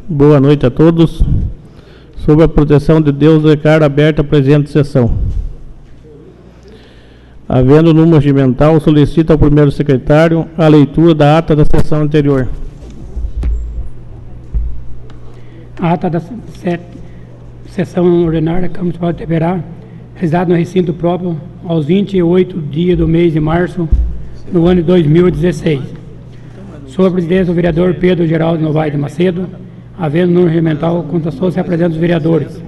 Boa noite a todos. Sob a proteção de Deus, declaro aberta a presente sessão. Havendo número regimental, solicito ao primeiro secretário a leitura da ata da sessão anterior. A ata da sessão ordinária da Câmara Municipal de Itaberá, realizada no recinto próprio, aos 28 dias do mês de março, no ano de 2016. Sob a presidência do vereador Pedro Geraldo Novaes de Macedo, havendo número regimental, constatou-se a presença dos vereadores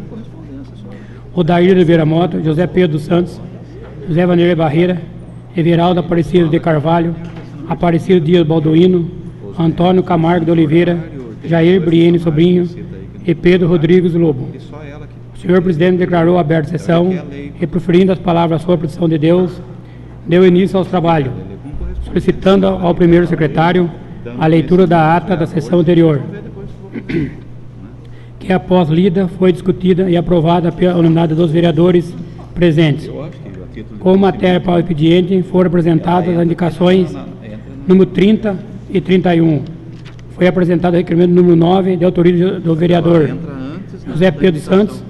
Odair Oliveira Mota, José Pedro dos Santos, José Vanderlei Barreira, Everaldo Aparecido de Carvalho, Aparecido Dias Balduino, Antônio Camargo de Oliveira, Jair Briene Sobrinho e Pedro Rodrigues Lobo. O senhor presidente declarou aberta a sessão e, proferindo as palavras à sua proteção de Deus, deu início aos trabalhos, solicitando ao primeiro secretário a leitura da ata da sessão anterior, que após lida foi discutida e aprovada pela unanimidade dos vereadores presentes. Com matéria para o expediente foram apresentadas as indicações número 30 e 31. Foi apresentado o requerimento número 9 de autoria do vereador José Pedro Santos,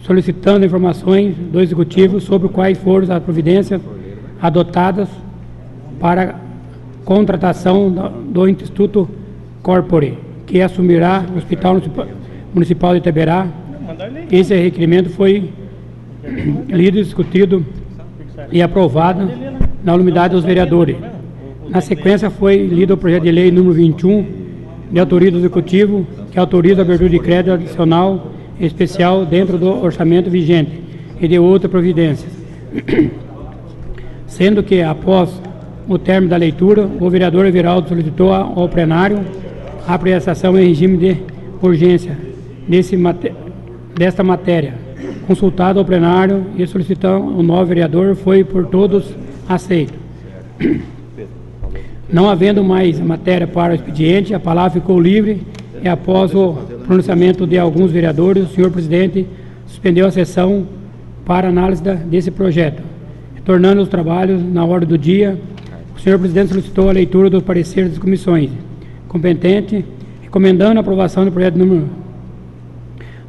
solicitando informações do executivo sobre quais foram as providências adotadas para contratação do Instituto Corpore, que assumirá o Hospital Municipal de Itaberá. Esse requerimento foi lido, discutido e aprovado na unanimidade dos vereadores. Na sequência foi lido o projeto de lei número 21, de autoria do Executivo, que autoriza a abertura de crédito adicional especial dentro do orçamento vigente e de outras providências. Sendo que, após o término da leitura, o vereador Everaldo solicitou ao plenário a apreciação em regime de urgência desta matéria. Consultado ao plenário e solicitando o novo vereador, foi por todos aceito. Não havendo mais matéria para o expediente, a palavra ficou livre e, após o pronunciamento de alguns vereadores, o senhor presidente suspendeu a sessão para análise desse projeto. Retornando os trabalhos na ordem do dia, o senhor presidente solicitou a leitura dos pareceres das comissões competentes, recomendando a aprovação do projeto número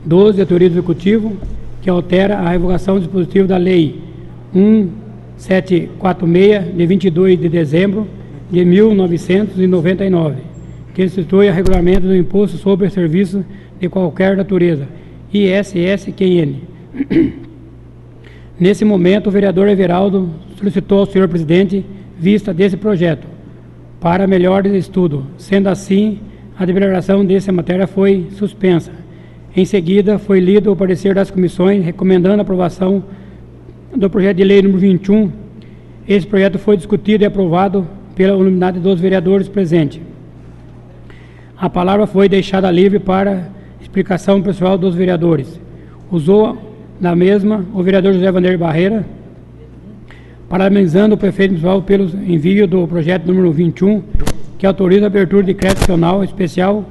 12 de autoria do Executivo, que altera a revogação do dispositivo da Lei 1746, de 22 de dezembro de 1999, que institui o regulamento do Imposto sobre Serviços de qualquer natureza, ISSQN. Nesse momento, o vereador Everaldo solicitou ao senhor presidente vista desse projeto para melhor estudo. Sendo assim, a deliberação dessa matéria foi suspensa. Em seguida, foi lido o parecer das comissões, recomendando a aprovação do projeto de lei número 21. Esse projeto foi discutido e aprovado pela unanimidade dos vereadores presentes. A palavra foi deixada livre para explicação pessoal dos vereadores. Usou na mesma o vereador José Vanderlei Barreira, parabenizando o prefeito municipal pelo envio do projeto número 21, que autoriza a abertura de crédito adicional especial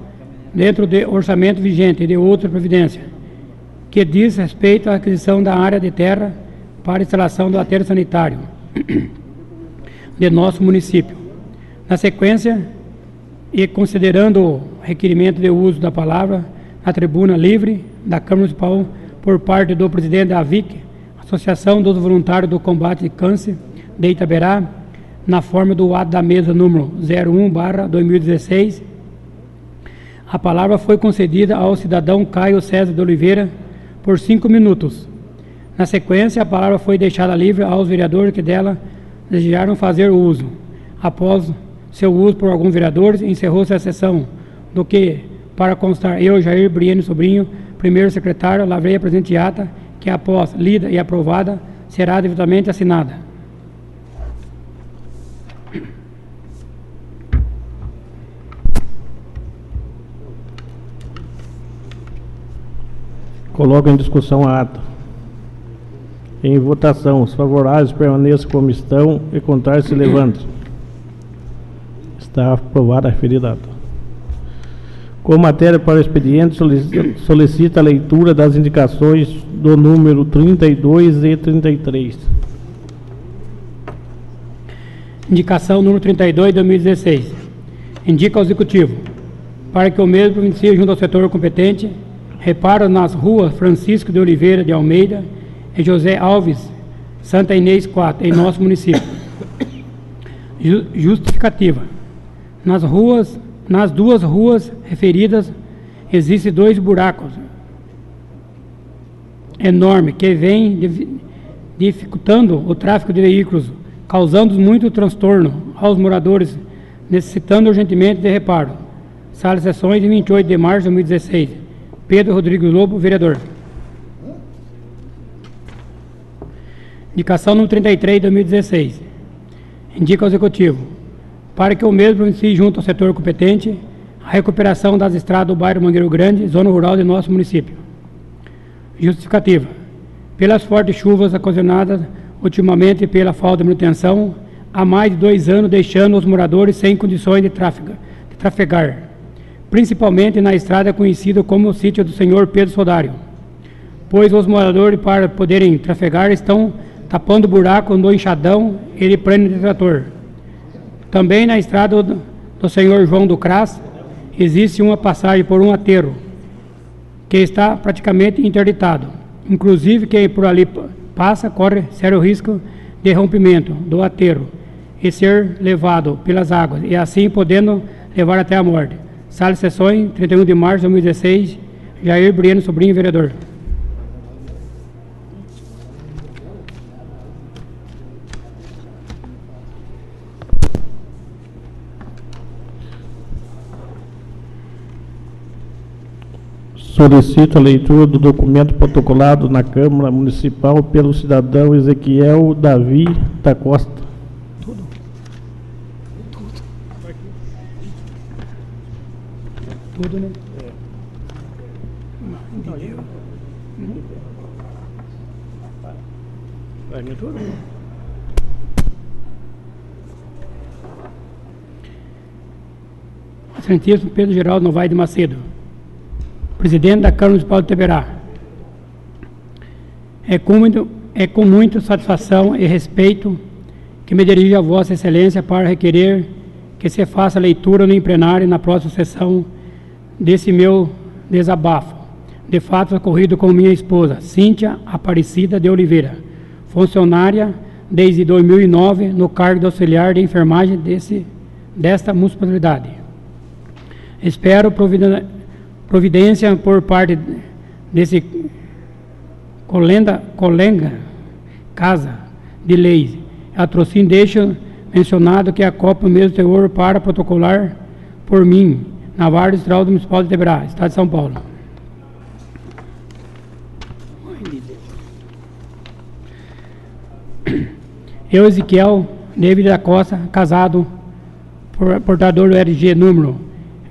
dentro do orçamento vigente e de outra providência, que diz respeito à aquisição da área de terra para instalação do aterro sanitário de nosso município. Na sequência, e considerando o requerimento de uso da palavra na tribuna livre da Câmara Municipal por parte do presidente da AVIC, Associação dos Voluntários do Combate ao Câncer de Itaberá, na forma do ato da mesa número 01/2016, a palavra foi concedida ao cidadão Caio César de Oliveira por 5 minutos. Na sequência, a palavra foi deixada livre aos vereadores que dela desejaram fazer uso. Após seu uso por alguns vereadores, encerrou-se a sessão, do que, para constar, eu, Jair Briene Sobrinho, primeiro secretário, lavrei a presente ata, que após lida e aprovada, será devidamente assinada. Coloco em discussão a ata. Em votação, os favoráveis permaneçam como estão e contrários se levantem. Está aprovada a referida ata. Com matéria para o expediente, solicita a leitura das indicações do número 32 e 33. Indicação número 32 de 2016. Indica ao Executivo, para que o mesmo providencie junto ao setor competente, reparo nas ruas Francisco de Oliveira de Almeida e José Alves, Santa Inês 4, em nosso município. Justificativa. Nas duas ruas referidas, existem 2 buracos enormes que vêm dificultando o tráfego de veículos, causando muito transtorno aos moradores, necessitando urgentemente de reparo. Sala de sessões de 28 de março de 2016. Pedro Rodrigues Lobo, vereador. Indicação número 33 de 2016. Indica ao Executivo, para que o mesmo providencie junto ao setor competente a recuperação das estradas do bairro Mangueiro Grande, zona rural de nosso município. Justificativa. Pelas fortes chuvas ocasionadas ultimamente pela falta de manutenção, há mais de 2 anos deixando os moradores sem condições de trafegar, principalmente na estrada conhecida como o sítio do senhor Pedro Sodário, pois os moradores, para poderem trafegar, estão tapando o buraco no enxadão e de prêmio de trator. Também na estrada do senhor João do Cras, existe uma passagem por um aterro, que está praticamente interditado. Inclusive, quem por ali passa corre sério risco de rompimento do aterro e ser levado pelas águas, e assim podendo levar até a morte. Sala de sessões, 31 de março de 2016, Jair Briano Sobrinho, vereador. Solicito a leitura do documento protocolado na Câmara Municipal pelo cidadão Ezequiel Davi da Costa. Tudo, né? Excelentíssimo Pedro Geraldo Novaes de Macedo, presidente da Câmara Municipal de Itaberá. É com muita satisfação e respeito que me dirijo a Vossa Excelência para requerer que se faça a leitura no plenário na próxima sessão desse meu desabafo de fato ocorrido com minha esposa, Cíntia Aparecida de Oliveira, funcionária desde 2009 no cargo de auxiliar de enfermagem desta municipalidade. Espero providência por parte desse colega Casa de Leis. Atrocínio deixa mencionado que a cópia do mesmo teor para protocolar por mim, na Vara Distrital Municipal de Itaberá, Estado de São Paulo. Eu, Ezequiel David da Costa, casado, portador do RG número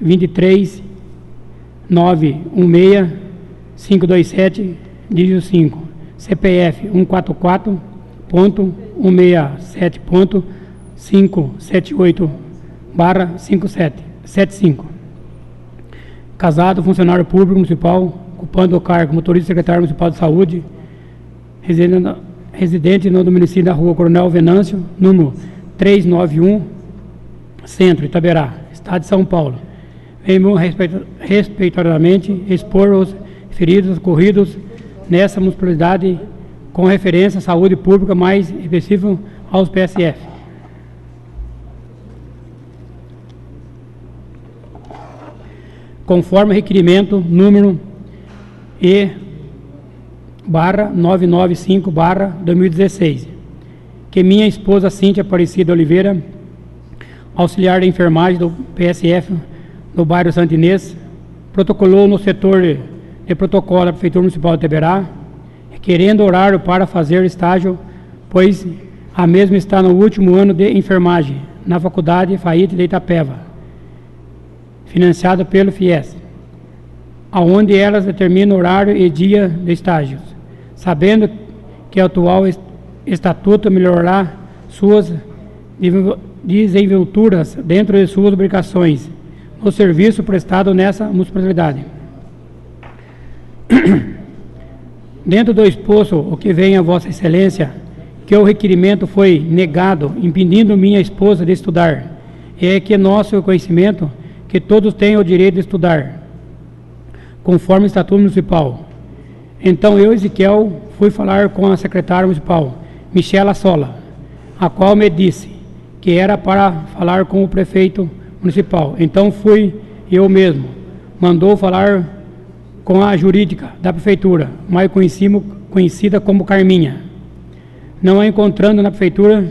23916-527, dígito 5, CPF 144.167.578/75. Casado, funcionário público municipal, ocupando o cargo motorista secretário municipal de saúde, residente no domicílio da rua Coronel Venâncio, número 391, Centro, Itaberá, Estado de São Paulo. Venho respeitosamente expor os feridos ocorridos nessa municipalidade com referência à saúde pública, mais específico aos PSF. Conforme requerimento número E/995/2016, que minha esposa Cíntia Aparecida Oliveira, auxiliar de enfermagem do PSF no bairro Santa Inês, protocolou no setor de protocolo da Prefeitura Municipal de Itaberá, requerendo horário para fazer estágio, pois a mesma está no último ano de enfermagem na Faculdade FAIT de Itapeva, financiada pelo FIES, aonde elas determinam horário e dia de estágios, sabendo que o atual estatuto melhorará suas desenvolturas dentro de suas obrigações no serviço prestado nessa municipalidade. Dentro do exposto, o que vem a Vossa Excelência, que o requerimento foi negado, impedindo minha esposa de estudar. É que nosso conhecimento que todos têm o direito de estudar, conforme o Estatuto Municipal. Então eu, Ezequiel, fui falar com a secretária municipal, Michela Sola, a qual me disse que era para falar com o prefeito municipal. Então fui eu mesmo. Mandou falar com a jurídica da prefeitura, mais conhecida como Carminha. Não a encontrando na prefeitura,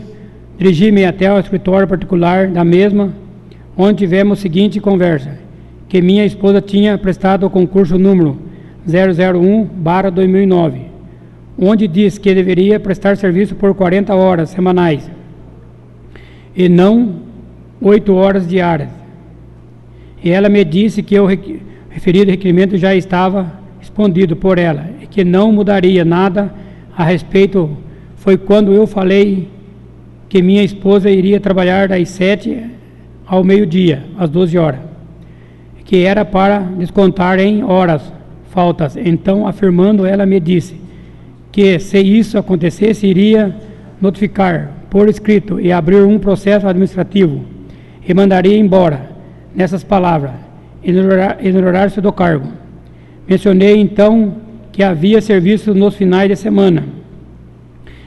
dirigi-me até ao escritório particular da mesma, onde tivemos a seguinte conversa, que minha esposa tinha prestado o concurso número 001/2009, onde diz que deveria prestar serviço por 40 horas semanais, e não 8 horas diárias. E ela me disse que o referido requerimento já estava respondido por ela, e que não mudaria nada a respeito. Foi quando eu falei que minha esposa iria trabalhar das 7 ao meio-dia, às 12 horas, que era para descontar em horas faltas. Então, afirmando, ela me disse que se isso acontecesse, iria notificar por escrito e abrir um processo administrativo e mandaria embora, nessas palavras, exonerar-se do cargo. Mencionei então que havia serviço nos finais de semana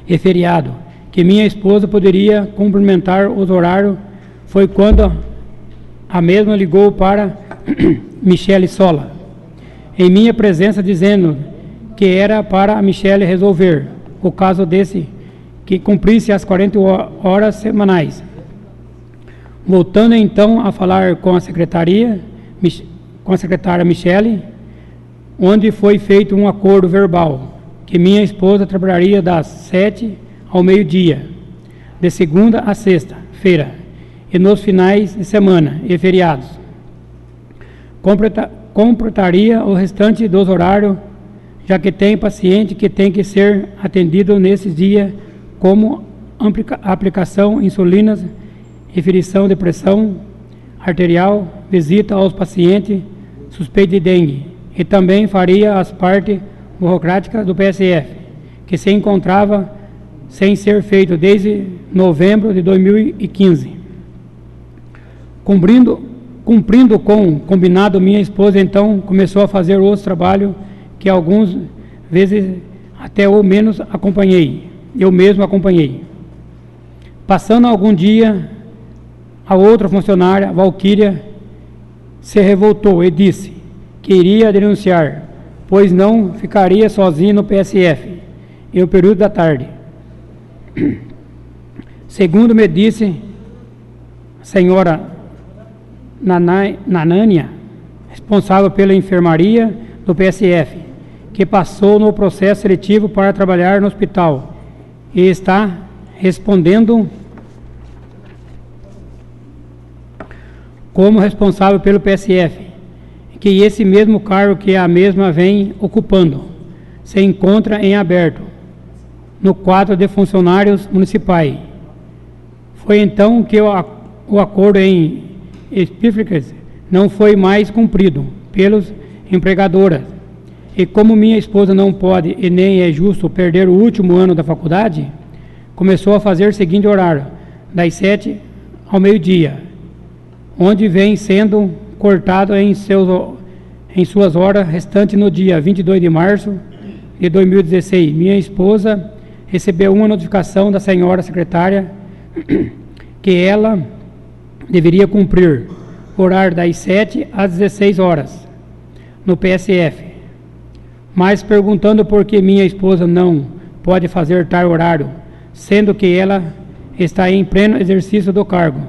e feriado, que minha esposa poderia complementar os horários. Foi quando a mesma ligou para Michele Sola, em minha presença, dizendo que era para a Michele resolver o caso desse, que cumprisse as 40 horas semanais. Voltando então a falar com a secretária Michele, onde foi feito um acordo verbal, que minha esposa trabalharia das 7 ao meio-dia, de segunda a sexta-feira, e nos finais de semana e feriados. Completaria o restante dos horários, já que tem paciente que tem que ser atendido nesses dias, como aplicação de insulinas, referição de pressão arterial, visita aos pacientes suspeitos de dengue, e também faria as partes burocráticas do PSF, que se encontrava sem ser feito desde novembro de 2015. Cumprindo com o combinado, minha esposa então começou a fazer outros trabalhos que algumas vezes até eu mesmo acompanhei. Passando algum dia, a outra funcionária, Valquíria, se revoltou e disse que iria denunciar, pois não ficaria sozinha no PSF em um período da tarde. Segundo me disse a senhora Nanânia, responsável pela enfermaria do PSF, que passou no processo seletivo para trabalhar no hospital e está respondendo como responsável pelo PSF, que esse mesmo cargo que a mesma vem ocupando se encontra em aberto no quadro de funcionários municipais. Foi então que o acordo em específicas não foi mais cumprido pelos empregadoras, e como minha esposa não pode e nem é justo perder o último ano da faculdade, começou a fazer o seguinte horário, das 7 ao meio-dia, onde vem sendo cortado em suas horas restantes no dia 22 de março de 2016. Minha esposa recebeu uma notificação da senhora secretária que ela deveria cumprir o horário das 7 às 16 horas no PSF, mas perguntando por que minha esposa não pode fazer tal horário, sendo que ela está em pleno exercício do cargo,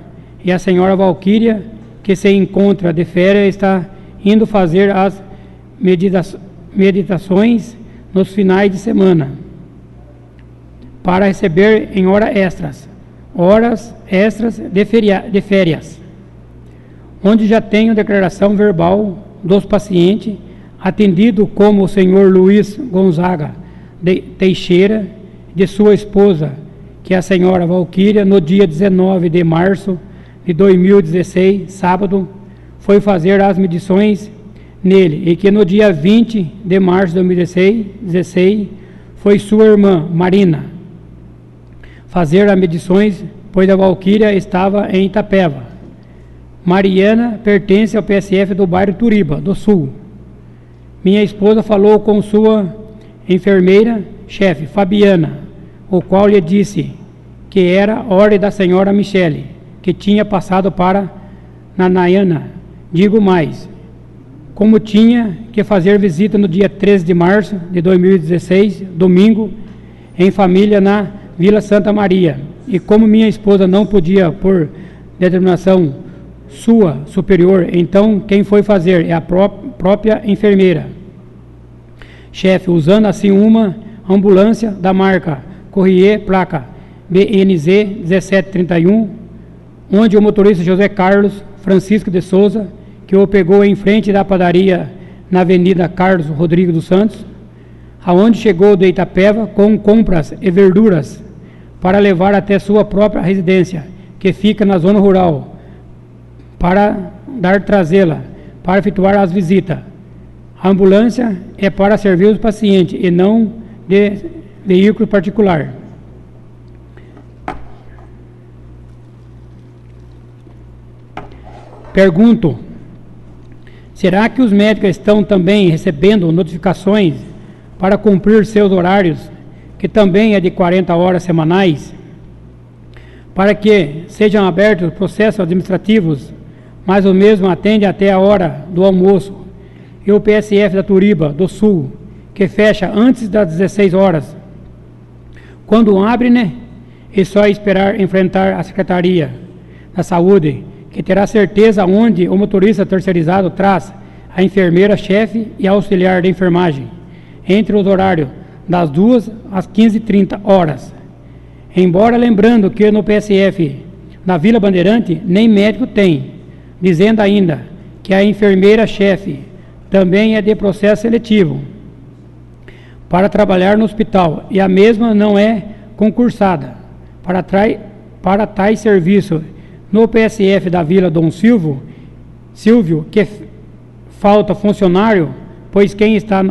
e a senhora Valquíria, que se encontra de férias, está indo fazer as meditações nos finais de semana, para receber em horas extras de férias, onde já tenho declaração verbal dos pacientes atendido como o senhor Luiz Gonzaga Teixeira, de sua esposa, que é a senhora Valquíria, no dia 19 de março de 2016, sábado, foi fazer as medições nele, e que no dia 20 de março de 2016 foi sua irmã, Marina, fazer as medições, pois a Valquíria estava em Itapeva. Mariana pertence ao PSF do bairro Turiba, do Sul. Minha esposa falou com sua enfermeira-chefe, Fabiana, o qual lhe disse que era ordem da senhora Michele, que tinha passado para Nanayana. Digo mais, como tinha que fazer visita no dia 13 de março de 2016, domingo, em família na Vila Santa Maria, e como minha esposa não podia, por determinação sua superior, então quem foi fazer é a própria enfermeira chefe, usando assim uma ambulância da marca Corrier, placa BNZ 1731, onde o motorista José Carlos Francisco de Souza, que o pegou em frente da padaria na Avenida Carlos Rodrigues dos Santos, aonde chegou de Itapeva com compras e verduras para levar até sua própria residência, que fica na zona rural, para trazê-la, para efetuar as visitas. A ambulância é para servir os pacientes e não de veículo particular. Pergunto, será que os médicos estão também recebendo notificações para cumprir seus horários, que também é de 40 horas semanais, para que sejam abertos processos administrativos, mas o mesmo atende até a hora do almoço, e o PSF da Turiba, do Sul, que fecha antes das 16 horas. Quando abre, né, é só esperar enfrentar a Secretaria da Saúde, que terá certeza onde o motorista terceirizado traz a enfermeira-chefe e auxiliar de enfermagem, entre os horários das 2 às 15h30 horas. Embora lembrando que no PSF da Vila Bandeirante nem médico tem, dizendo ainda que a enfermeira-chefe também é de processo seletivo para trabalhar no hospital e a mesma não é concursada para tais serviços. No PSF da Vila Dom Silvio, que falta funcionário, pois quem está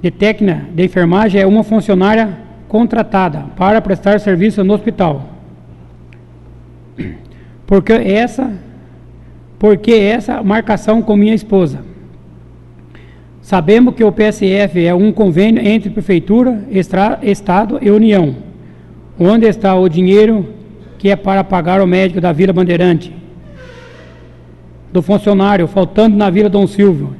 de técnica de enfermagem é uma funcionária contratada para prestar serviço no hospital. Porque essa marcação com minha esposa? Sabemos que o PSF é um convênio entre Prefeitura, Estado e União. Onde está o dinheiro que é para pagar o médico da Vila Bandeirante, do funcionário faltando na Vila Dom Silvio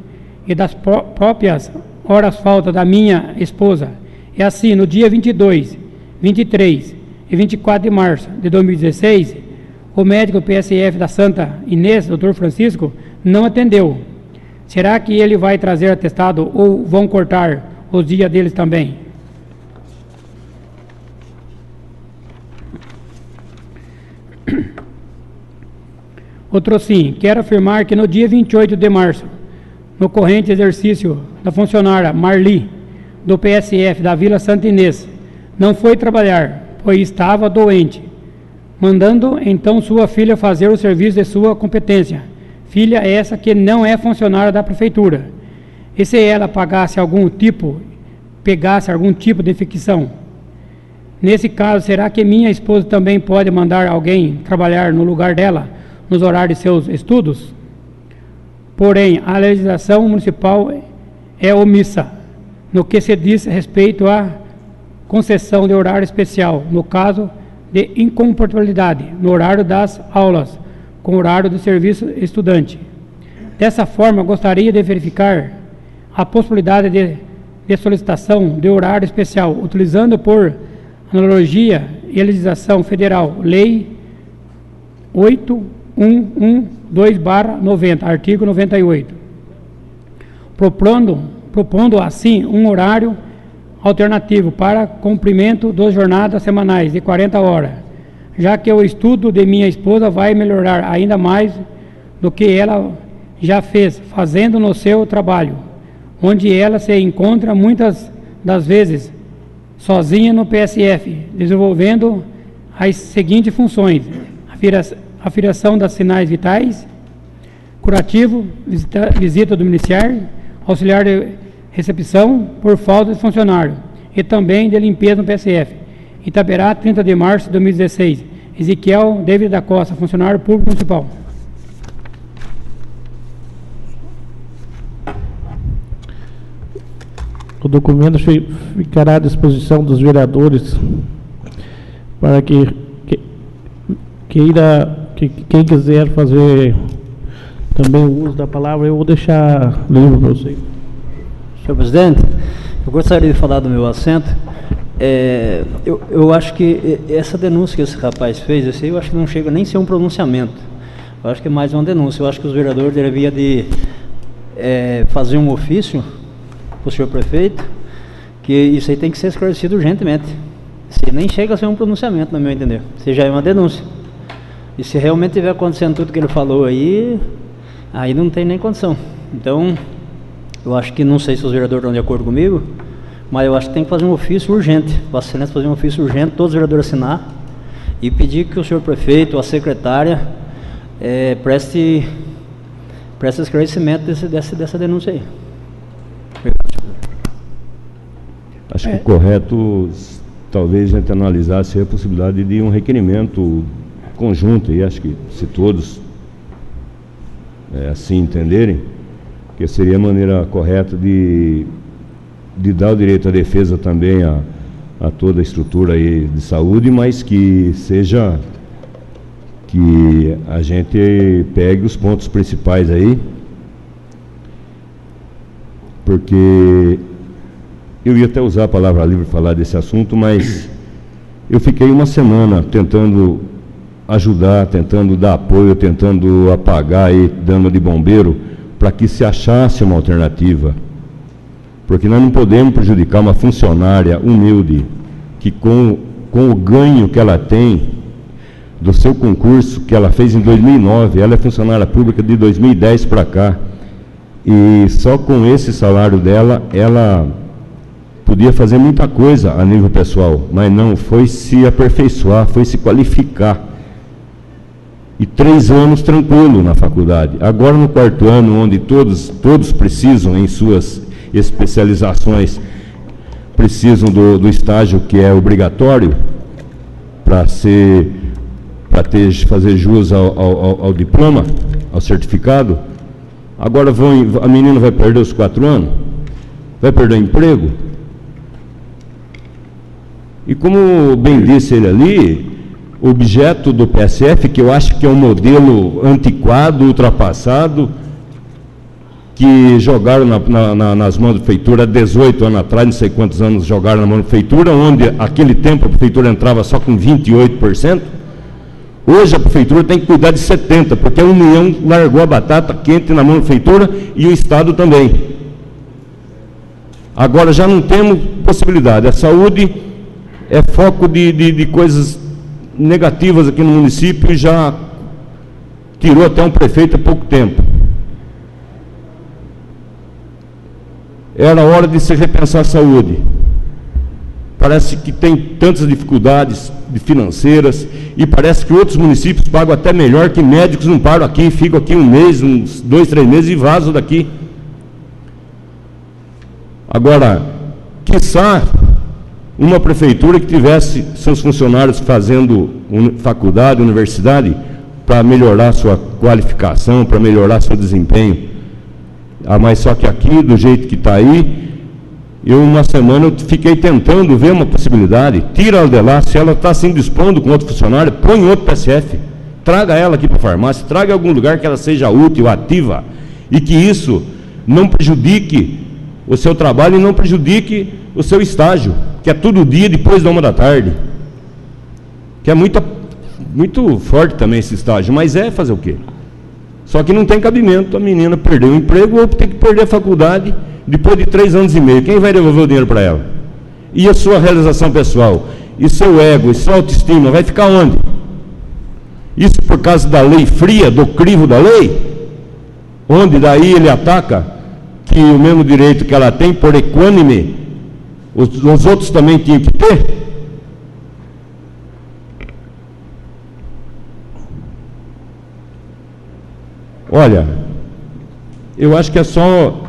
e das próprias horas falta da minha esposa? É assim, no dia 22, 23 e 24 de março de 2016, o médico PSF da Santa Inês, Dr. Francisco, não atendeu. Será que ele vai trazer atestado ou vão cortar os dias deles também? Outro sim, quero afirmar que no dia 28 de março, no corrente exercício da funcionária Marli, do PSF da Vila Santa Inês, não foi trabalhar, pois estava doente, mandando então sua filha fazer o serviço de sua competência. Filha essa que não é funcionária da Prefeitura. E se ela pegasse algum tipo de infecção? Nesse caso, será que minha esposa também pode mandar alguém trabalhar no lugar dela, nos horários de seus estudos? Porém, a legislação municipal é omissa no que se diz respeito à concessão de horário especial, no caso de incompatibilidade no horário das aulas com o horário do serviço estudante. Dessa forma, gostaria de verificar a possibilidade de solicitação de horário especial, utilizando por analogia e legislação federal, Lei 8112/90, artigo 98, propondo assim um horário alternativo para cumprimento das jornadas semanais de 40 horas, já que o estudo de minha esposa vai melhorar ainda mais do que ela já fez, fazendo no seu trabalho, onde ela se encontra muitas das vezes sozinha no PSF, desenvolvendo as seguintes funções: aferição das sinais vitais, curativo, visita domiciliar, auxiliar de recepção por falta de funcionário e também de limpeza no PSF. Itaperá, 30 de março de 2016. Ezequiel David da Costa, funcionário público municipal. O documento ficará à disposição dos vereadores para que quem quiser fazer também o uso da palavra. Eu vou deixar livre para você. Senhor presidente, eu gostaria de falar do meu assento. Eu acho que essa denúncia que esse rapaz fez, eu acho que não chega nem a ser um pronunciamento. Eu acho que é mais uma denúncia. Eu acho que os vereadores deveriam fazer um ofício para o senhor prefeito, que isso aí tem que ser esclarecido urgentemente. Se nem chega a ser um pronunciamento, no meu entender. Se já é uma denúncia. E se realmente estiver acontecendo tudo que ele falou aí não tem nem condição. Então, eu acho que, não sei se os vereadores estão de acordo comigo, mas eu acho que tem que fazer um ofício urgente. Vossa Excelência fazer um ofício urgente, todos os vereadores assinar, e pedir que o senhor prefeito, a secretária, preste esclarecimento dessa denúncia aí. Acho que o correto, talvez a gente analisasse a possibilidade de um requerimento conjunto, e acho que se todos assim entenderem, que seria a maneira correta de dar o direito à defesa também a toda a estrutura aí de saúde, mas que a gente pegue os pontos principais aí, porque eu ia até usar a palavra livre para falar desse assunto, mas eu fiquei uma semana tentando ajudar, tentando dar apoio, tentando apagar aí, dando de bombeiro, para que se achasse uma alternativa. Porque nós não podemos prejudicar uma funcionária humilde, que com o ganho que ela tem do seu concurso, que ela fez em 2009, ela é funcionária pública de 2010 para cá, e só com esse salário dela, ela podia fazer muita coisa a nível pessoal, mas não, foi se aperfeiçoar, foi se qualificar. E 3 anos tranquilo na faculdade. Agora no 4º ano, onde todos precisam, em suas especializações, precisam do estágio que é obrigatório para fazer jus ao diploma, ao certificado. Agora a menina vai perder os 4 anos, vai perder o emprego. E como bem disse ele ali, o objeto do PSF, que eu acho que é um modelo antiquado, ultrapassado, que jogaram nas mãos da prefeitura há 18 anos atrás, não sei quantos anos jogaram na mão da prefeitura, onde aquele tempo a prefeitura entrava só com 28%, hoje a prefeitura tem que cuidar de 70%, porque a União largou a batata quente na mão da prefeitura e o Estado também. Agora já não temos possibilidade, a saúde é foco de coisas negativas aqui no município, e já tirou até um prefeito há pouco tempo. Era hora de se repensar a saúde. Parece que tem tantas dificuldades financeiras, e parece que outros municípios pagam até melhor, que médicos não param aqui, ficam aqui um mês, uns 2, 3 meses e vazam daqui. Agora, quiçá uma prefeitura que tivesse seus funcionários fazendo faculdade, universidade, para melhorar sua qualificação, para melhorar seu desempenho. Mas só que aqui, do jeito que está aí, uma semana eu fiquei tentando ver uma possibilidade. Tira ela de lá, se ela está se indispondo com outro funcionário, põe outro PSF, traga ela aqui para a farmácia, traga em algum lugar que ela seja útil, ativa, e que isso não prejudique o seu trabalho e não prejudique o seu estágio, que é todo dia depois da 1 da tarde, que é muito forte também esse estágio, mas fazer o quê? Só que não tem cabimento a menina perder o emprego ou ter que perder a faculdade depois de 3 anos e meio. Quem vai devolver o dinheiro para ela? E a sua realização pessoal? E seu ego, e sua autoestima, vai ficar onde? Isso por causa da lei fria, do crivo da lei? Onde daí ele ataca que o mesmo direito que ela tem, por equânime, os outros também tinham que ter? Olha, eu acho que é só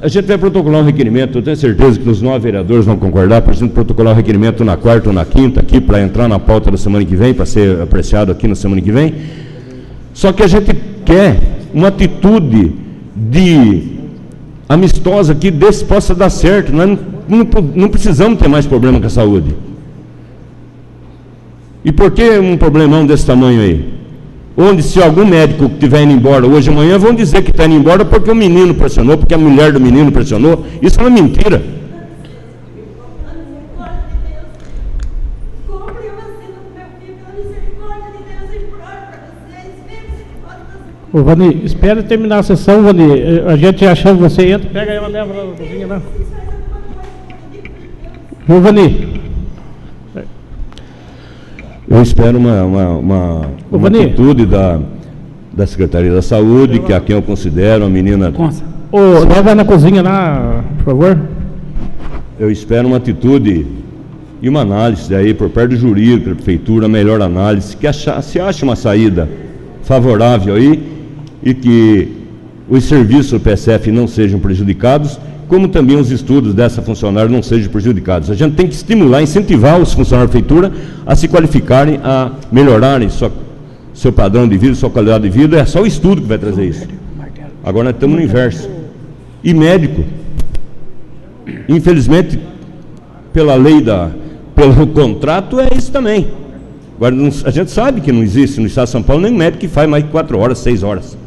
A gente vai protocolar um requerimento, eu tenho certeza que os 9 vereadores vão concordar para a gente protocolar um requerimento na quarta ou na quinta aqui, para entrar na pauta da semana que vem, para ser apreciado aqui na semana que vem. Só que a gente quer uma atitude amistosa que desse possa dar certo. Nós não precisamos ter mais problema com a saúde. E por que um problemão desse tamanho aí? Onde se algum médico que estiver indo embora hoje ou amanhã, vão dizer que está indo embora porque o menino pressionou, porque a mulher do menino pressionou. Isso é uma mentira. Ô, Vani, espera terminar a sessão, Vani. A gente achando você entra, pega ela, leva lá na cozinha lá. Ô, Vani. Eu espero uma atitude da Secretaria da Saúde, que a quem eu considero uma menina... Ô, leva na cozinha lá, por favor. Eu espero uma atitude e uma análise aí por parte do jurídico da prefeitura, a melhor análise, que se ache uma saída favorável aí e que os serviços do PSF não sejam prejudicados, como também os estudos dessa funcionária não sejam prejudicados. A gente tem que estimular, incentivar os funcionários da prefeitura a se qualificarem, a melhorarem seu padrão de vida, sua qualidade de vida. É só o estudo que vai trazer isso. Agora nós estamos no inverso. E médico, infelizmente, pela lei pelo contrato, é isso também. Agora, a gente sabe que não existe no estado de São Paulo nem médico que faz mais de 4 horas, 6 horas.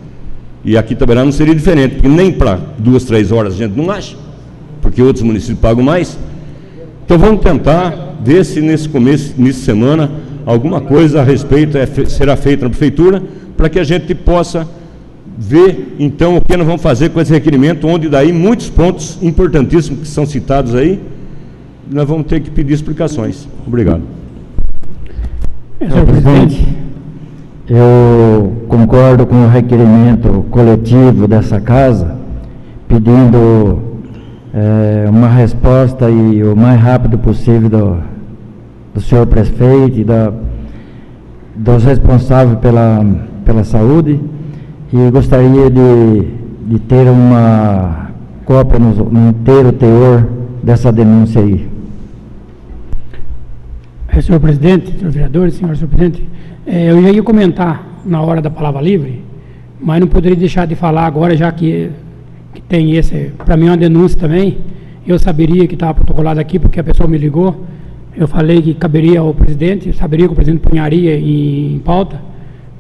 E aqui também não seria diferente, porque nem para 2, 3 horas a gente não acha, porque outros municípios pagam mais. Então vamos tentar ver se nesse de semana alguma coisa a respeito será feita na prefeitura, para que a gente possa ver então o que nós vamos fazer com esse requerimento, onde daí muitos pontos importantíssimos que são citados aí, nós vamos ter que pedir explicações. Obrigado. Senhor presidente, eu concordo com o requerimento coletivo dessa casa, pedindo uma resposta e o mais rápido possível do senhor prefeito e dos responsáveis pela saúde, e gostaria de ter uma cópia no inteiro teor dessa denúncia aí. Senhor presidente, senhor vereador, senhor presidente, eu já ia comentar na hora da palavra livre, mas não poderia deixar de falar agora, já que tem esse, para mim é uma denúncia também. Eu saberia que estava protocolado aqui, porque a pessoa me ligou, eu falei que caberia ao presidente, saberia que o presidente punharia em pauta,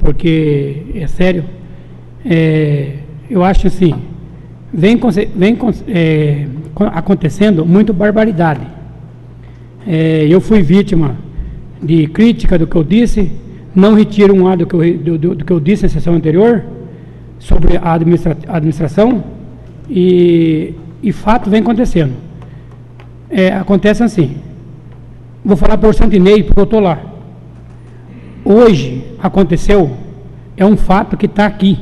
porque é sério. Eu acho assim, vem acontecendo muito barbaridade. Eu fui vítima de crítica do que eu disse, não retiro um lado do que eu disse na sessão anterior sobre a administração, e fato vem acontecendo. Acontece assim, vou falar por Santinei, porque eu estou lá. Hoje aconteceu, é um fato que está aqui.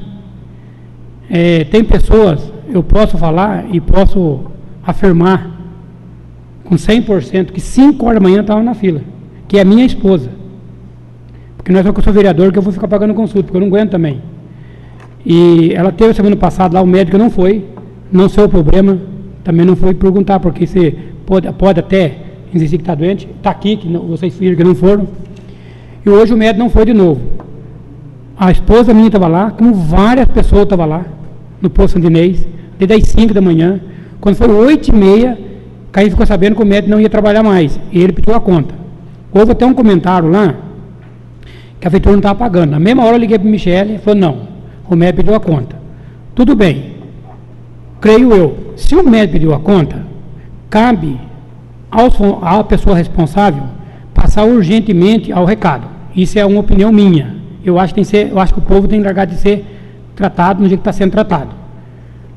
Tem pessoas, eu posso falar e posso afirmar com 100% que 5 horas da manhã estavam na fila, que é a minha esposa, porque não é só que eu sou vereador que eu vou ficar pagando consulta, porque eu não aguento também. E ela teve semana passada lá, o médico não foi, não sei o problema, também não foi perguntar, porque você pode até dizer que está doente, está aqui, que não, vocês viram que não foram, e hoje o médico não foi de novo. A esposa minha estava lá, como várias pessoas estavam lá, no posto Sandinês, desde as 5 da manhã, quando foi 8h30, Caí ficou sabendo que o médico não ia trabalhar mais, e ele pediu a conta. Houve até um comentário lá, que a prefeitura não estava pagando. Na mesma hora eu liguei para o Michele e falou, não, o médico pediu a conta. Tudo bem, creio eu, se o médico pediu a conta, cabe à pessoa responsável passar urgentemente ao recado. Isso é uma opinião minha. Eu acho que o povo tem que largar de ser tratado no jeito que está sendo tratado.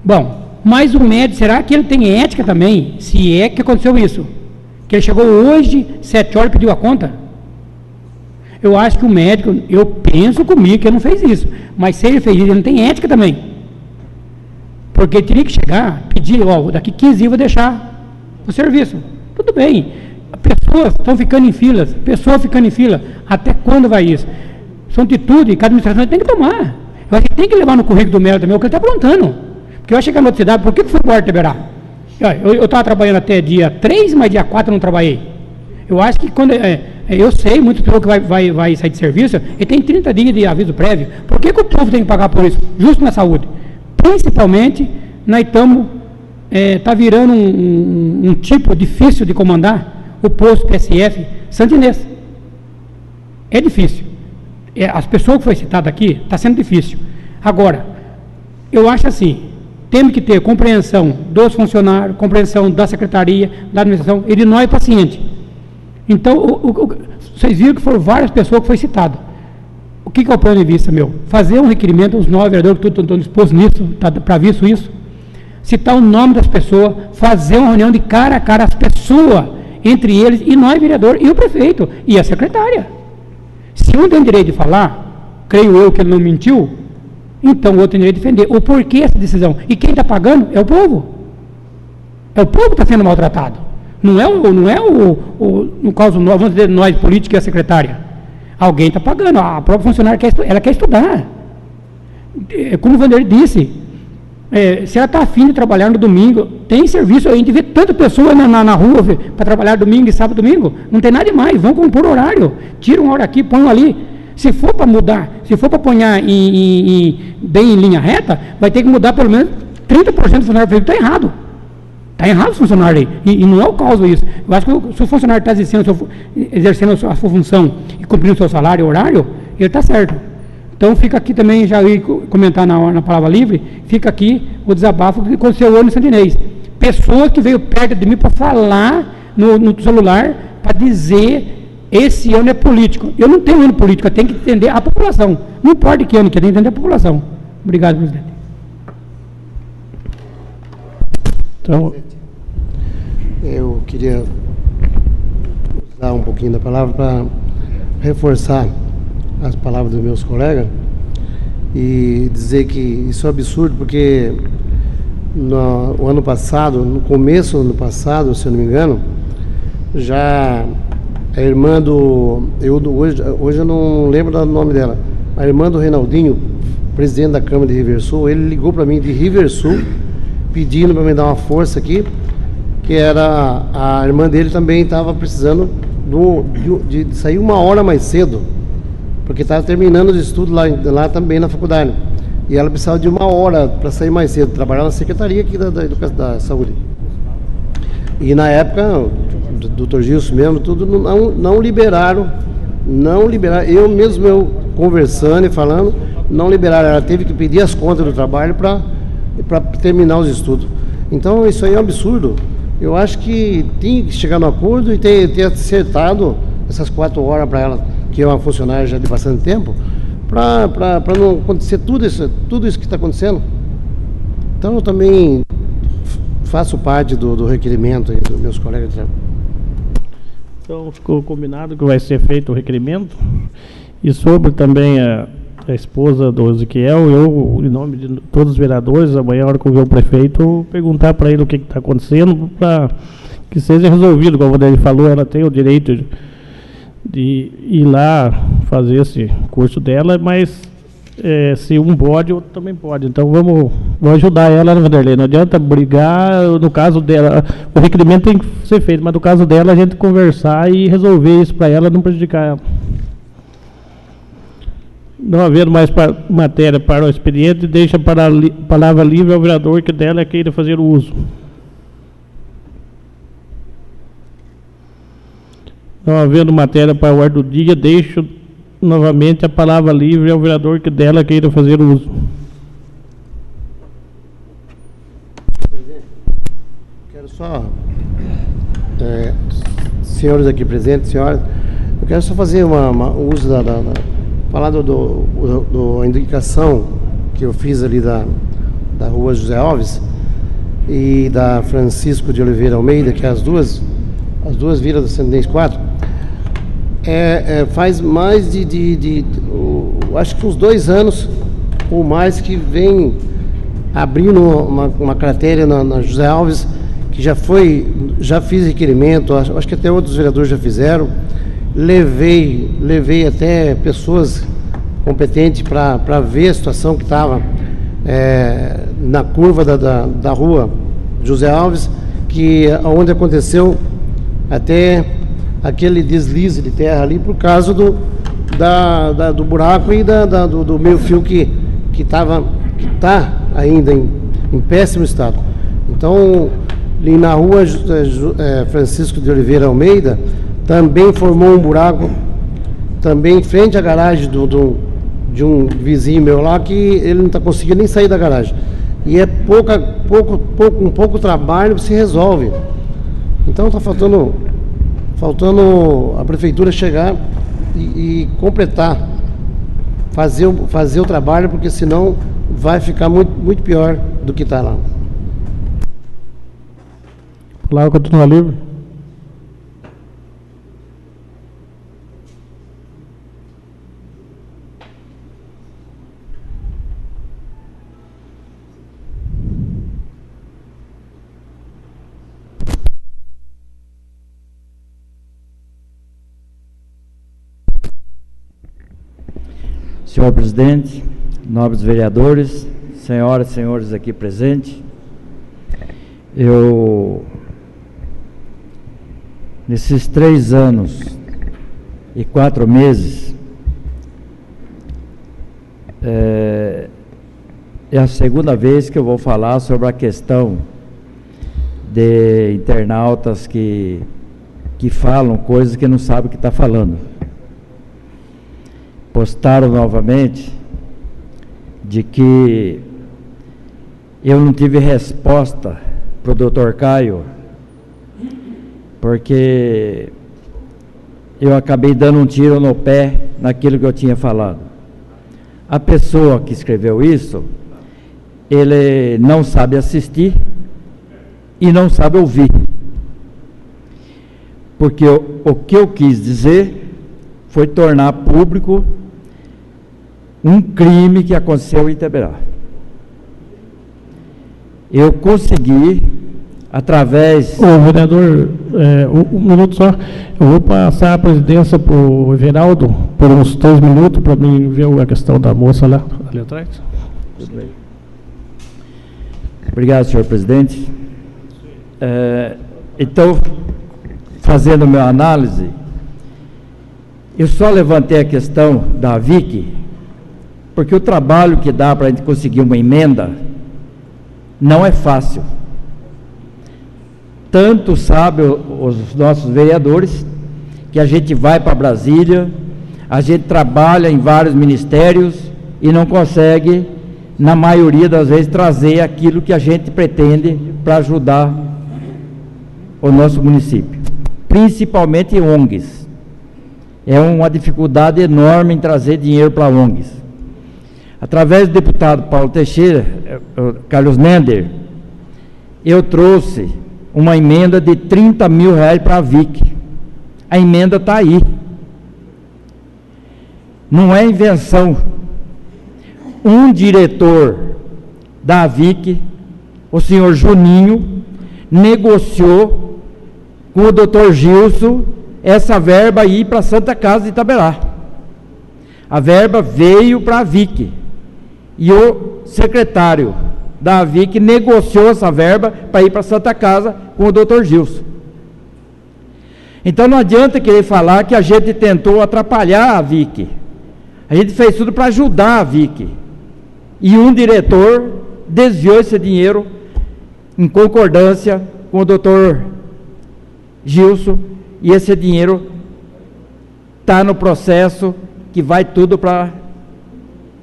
Bom, mas o médico, será que ele tem ética também? Se é que aconteceu isso, que ele chegou hoje, 7 horas, pediu a conta? Eu acho que o médico, eu penso comigo que ele não fez isso, mas se ele fez isso, ele não tem ética também, porque ele teria que chegar, pedir, ó, daqui 15 dias eu vou deixar o serviço. Tudo bem, pessoas estão ficando em filas, até quando vai isso? São atitudes que a administração tem que tomar. Eu acho que tem que levar no currículo do médico também o que ele está aprontando, Porque eu achei que a noticidade, por que foi embora de Iberá? Eu estava trabalhando até dia 3, mas dia 4 eu não trabalhei. Eu acho que quando... eu sei, muitas pessoas que vai sair de serviço, e tem 30 dias de aviso prévio. Por que o povo tem que pagar por isso? Justo na saúde. Principalmente, nós estamos... Está virando um tipo difícil de comandar o posto PSF Santo Inês. É difícil. As pessoas que foi citada aqui, está sendo difícil. Agora, eu acho assim, temos que ter compreensão dos funcionários, compreensão da secretaria, da administração e de nós pacientes. Então, vocês viram que foram várias pessoas que foi citado. O que é o plano de vista meu? Fazer um requerimento, os 9 vereadores que estão dispostos nisso, está previsto isso, citar o nome das pessoas, fazer uma reunião de cara a cara, as pessoas, entre eles, e nós, vereador, e o prefeito, e a secretária. Se um tem direito de falar, creio eu que ele não mentiu, então o outro tem direito de defender. O porquê essa decisão? E quem está pagando é o povo. É o povo que está sendo maltratado. Não é no caso, vamos dizer, nós, políticos e a secretária. Alguém está pagando. A própria funcionária ela quer estudar. Como o Vanderlei disse, se ela está afim de trabalhar no domingo, tem serviço, a gente vê tanta pessoa na rua para trabalhar domingo e sábado e domingo, não tem nada demais, vão compor horário, tira uma hora aqui, põe uma ali. Se for para mudar, se for para pôr bem em linha reta, vai ter que mudar pelo menos 30% do funcionário público. Está errado. Está errado o funcionário aí. E não é o caso isso. Eu acho que se o funcionário está exercendo a sua função e cumprindo o seu salário e horário, ele está certo. Então fica aqui também, já ia comentar na palavra livre, fica aqui o desabafo que aconteceu hoje no Santo Inês. Pessoa que veio perto de mim para falar no celular, para dizer... Esse ano é político. Eu não tenho ano político, eu tenho que entender a população. Não importa que ano que eu tenho que entender a população. Obrigado, presidente. Então, eu queria usar um pouquinho da palavra para reforçar as palavras dos meus colegas e dizer que isso é absurdo, porque no ano passado, no começo do ano passado, se eu não me engano, já... A irmã hoje eu não lembro do nome dela, a irmã do Reinaldinho, presidente da Câmara de Riversul, ele ligou para mim de Riversul, pedindo para me dar uma força aqui, que era a irmã dele também estava precisando de sair uma hora mais cedo, porque estava terminando os estudos lá também na faculdade, e ela precisava de uma hora para sair mais cedo, trabalhar na secretaria aqui da saúde. E na época... Dr. Gilson mesmo, tudo, não liberaram, eu conversando e falando, não liberaram, ela teve que pedir as contas do trabalho para terminar os estudos. Então isso aí é um absurdo. Eu acho que tinha que chegar no acordo e ter acertado essas 4 horas para ela, que é uma funcionária já de bastante tempo, para não acontecer tudo isso que está acontecendo. Então eu também faço parte do requerimento aí dos meus colegas de trabalho. Então ficou combinado que vai ser feito o requerimento. E sobre também a esposa do Ezequiel, eu, em nome de todos os vereadores, amanhã, na hora que eu ver o prefeito, perguntar para ele o que está acontecendo, para que seja resolvido. Como ele falou, ela tem o direito de ir lá fazer esse curso dela, mas se um pode, o outro também pode. Então vamos ajudar ela, né, Vanderlei? Não adianta brigar. No caso dela, o requerimento tem que ser feito, mas no caso dela, a gente conversar e resolver isso para ela, não prejudicar ela. Não havendo mais matéria para o expediente, deixa para a palavra livre ao vereador que dela queira fazer o uso. Não havendo matéria para o ordem do dia, deixo novamente a palavra livre ao vereador que dela queira fazer o uso. Presidente, quero só, senhores aqui presentes, senhoras, eu quero só fazer um uso falar da indicação que eu fiz ali da rua José Alves e da Francisco de Oliveira Almeida, que é as duas vilas do Santo Inês 4. Faz mais acho que uns 2 anos ou mais que vem abrindo uma cratera na José Alves, que já fiz requerimento, acho que até outros vereadores já fizeram, levei até pessoas competentes para ver a situação que estava na curva da rua José Alves, que onde aconteceu até aquele deslize de terra ali por causa do buraco e do meio fio que está ainda em péssimo estado. Então, ali na rua Francisco de Oliveira Almeida, também formou um buraco, também em frente à garagem de um vizinho meu lá, que ele não está conseguindo nem sair da garagem. E é pouco trabalho se resolve. Então está faltando a prefeitura chegar e completar, fazer o trabalho, porque senão vai ficar muito pior do que está lá. A palavra continua livre. Senhor presidente, nobres vereadores, senhoras e senhores aqui presentes, nesses 3 anos e 4 meses, é a segunda vez que eu vou falar sobre a questão de internautas que falam coisas que não sabem o que está falando. Postaram novamente de que eu não tive resposta para o doutor Caio, porque eu acabei dando um tiro no pé naquilo que eu tinha falado. A pessoa que escreveu isso, ele não sabe assistir e não sabe ouvir, porque o que eu quis dizer foi tornar público um crime que aconteceu em Itaberá. Eu consegui, através... Ô, vereador, um minuto só. Eu vou passar a presidência para o Everaldo por uns 3 minutos para mim ver a questão da moça lá, ali atrás. Tudo bem. Obrigado, senhor presidente. Então, fazendo minha análise, eu só levantei a questão da VIC, porque o trabalho que dá para a gente conseguir uma emenda não é fácil. Tanto sabem os nossos vereadores, que a gente vai para Brasília, a gente trabalha em vários ministérios e não consegue, na maioria das vezes, trazer aquilo que a gente pretende para ajudar o nosso município, principalmente ONGs. É uma dificuldade enorme em trazer dinheiro para ONGs. Através do deputado Paulo Teixeira, Carlos Nender, eu trouxe uma emenda de R$30 mil para a VIC. A emenda está aí. Não é invenção. Um diretor da VIC, o senhor Juninho, negociou com o doutor Gilson essa verba ir para a Santa Casa de Itaberá. A verba veio para a VIC. E o secretário da VIC negociou essa verba para ir para a Santa Casa com o doutor Gilson. Então não adianta querer falar que a gente tentou atrapalhar a VIC. A gente fez tudo para ajudar a VIC. E um diretor desviou esse dinheiro em concordância com o doutor Gilson, e esse dinheiro está no processo que vai tudo para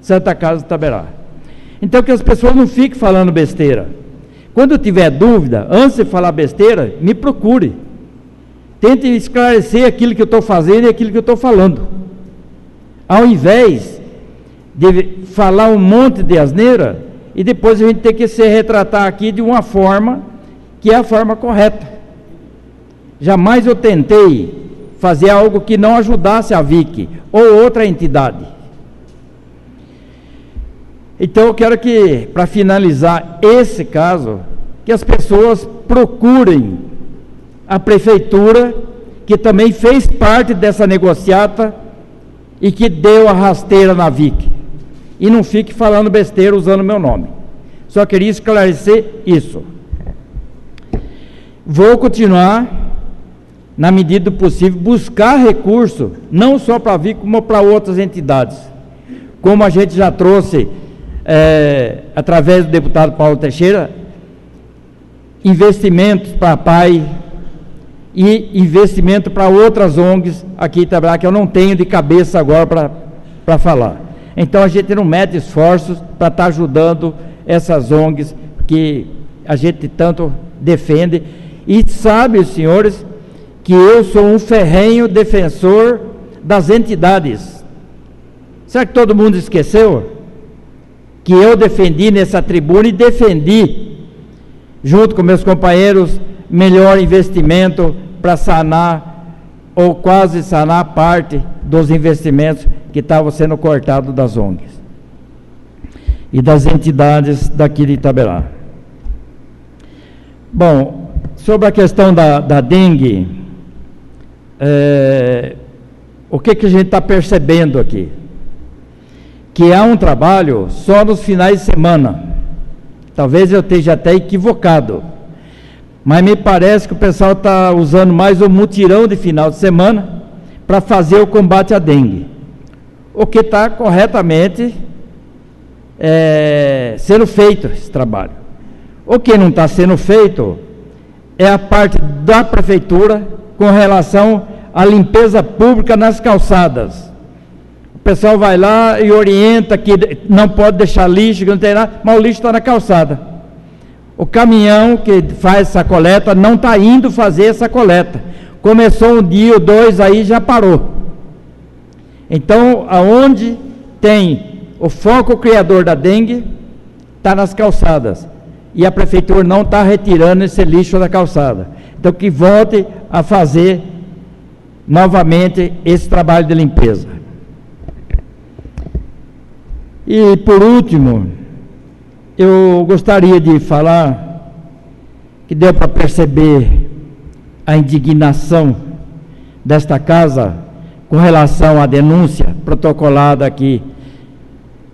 Santa Casa de Itaberá. Então que as pessoas não fiquem falando besteira. Quando tiver dúvida, antes de falar besteira, me procure. Tente esclarecer aquilo que eu estou fazendo e aquilo que eu estou falando. Ao invés de falar um monte de asneira e depois a gente ter que se retratar aqui de uma forma que é a forma correta. Jamais eu tentei fazer algo que não ajudasse a VIC ou outra entidade. Então eu quero que, para finalizar esse caso, que as pessoas procurem a prefeitura, que também fez parte dessa negociata e que deu a rasteira na VIC, e não fique falando besteira usando meu nome. Só queria esclarecer isso. Vou continuar, na medida do possível, buscar recurso, não só para a VIC, como para outras entidades. Como a gente já trouxe, através do deputado Paulo Teixeira, investimentos para a PAI e investimento para outras ONGs aqui em Itaberá, que eu não tenho de cabeça agora para falar. Então a gente não mete esforços para estar ajudando essas ONGs que a gente tanto defende. E sabe, os senhores, que eu sou um ferrenho defensor das entidades. Será que todo mundo esqueceu? Que eu defendi nessa tribuna e defendi, junto com meus companheiros, melhor investimento para sanar, ou quase sanar parte dos investimentos que estavam sendo cortados das ONGs e das entidades daqui de Itaberá. Bom, sobre a questão da dengue, o que a gente está percebendo aqui? Que há um trabalho só nos finais de semana. Talvez eu esteja até equivocado, mas me parece que o pessoal está usando mais o mutirão de final de semana para fazer o combate à dengue, o que está corretamente sendo feito esse trabalho. O que não está sendo feito é a parte da prefeitura com relação à limpeza pública nas calçadas. O pessoal vai lá e orienta que não pode deixar lixo, que não tem nada, mas o lixo está na calçada. O caminhão que faz essa coleta não está indo fazer essa coleta. Começou um dia ou dois, aí já parou. Então, aonde tem o foco criador da dengue, está nas calçadas. E a prefeitura não está retirando esse lixo da calçada. Então, que volte a fazer novamente esse trabalho de limpeza. E, por último, eu gostaria de falar que deu para perceber a indignação desta casa com relação à denúncia protocolada aqui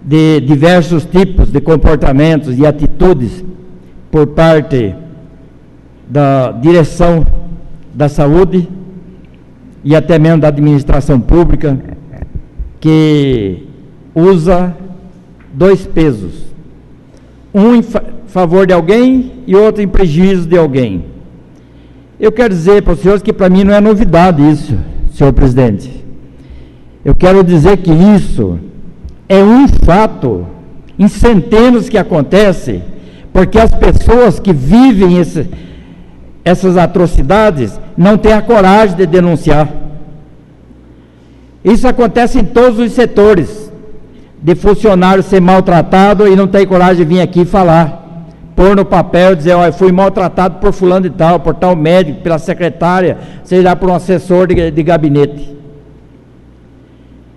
de diversos tipos de comportamentos e atitudes por parte da direção da saúde e até mesmo da administração pública, que usa dois pesos, um em favor de alguém e outro em prejuízo de alguém. Eu quero dizer para os senhores que para mim não é novidade isso, senhor presidente. Eu quero dizer que isso é um fato em centenas que acontece, porque as pessoas que vivem essas atrocidades não têm a coragem de denunciar. Isso acontece em todos os setores, de funcionário ser maltratado e não tem coragem de vir aqui falar, pôr no papel, dizer, olha, fui maltratado por fulano e tal, por tal médico, pela secretária, seja por um assessor de gabinete.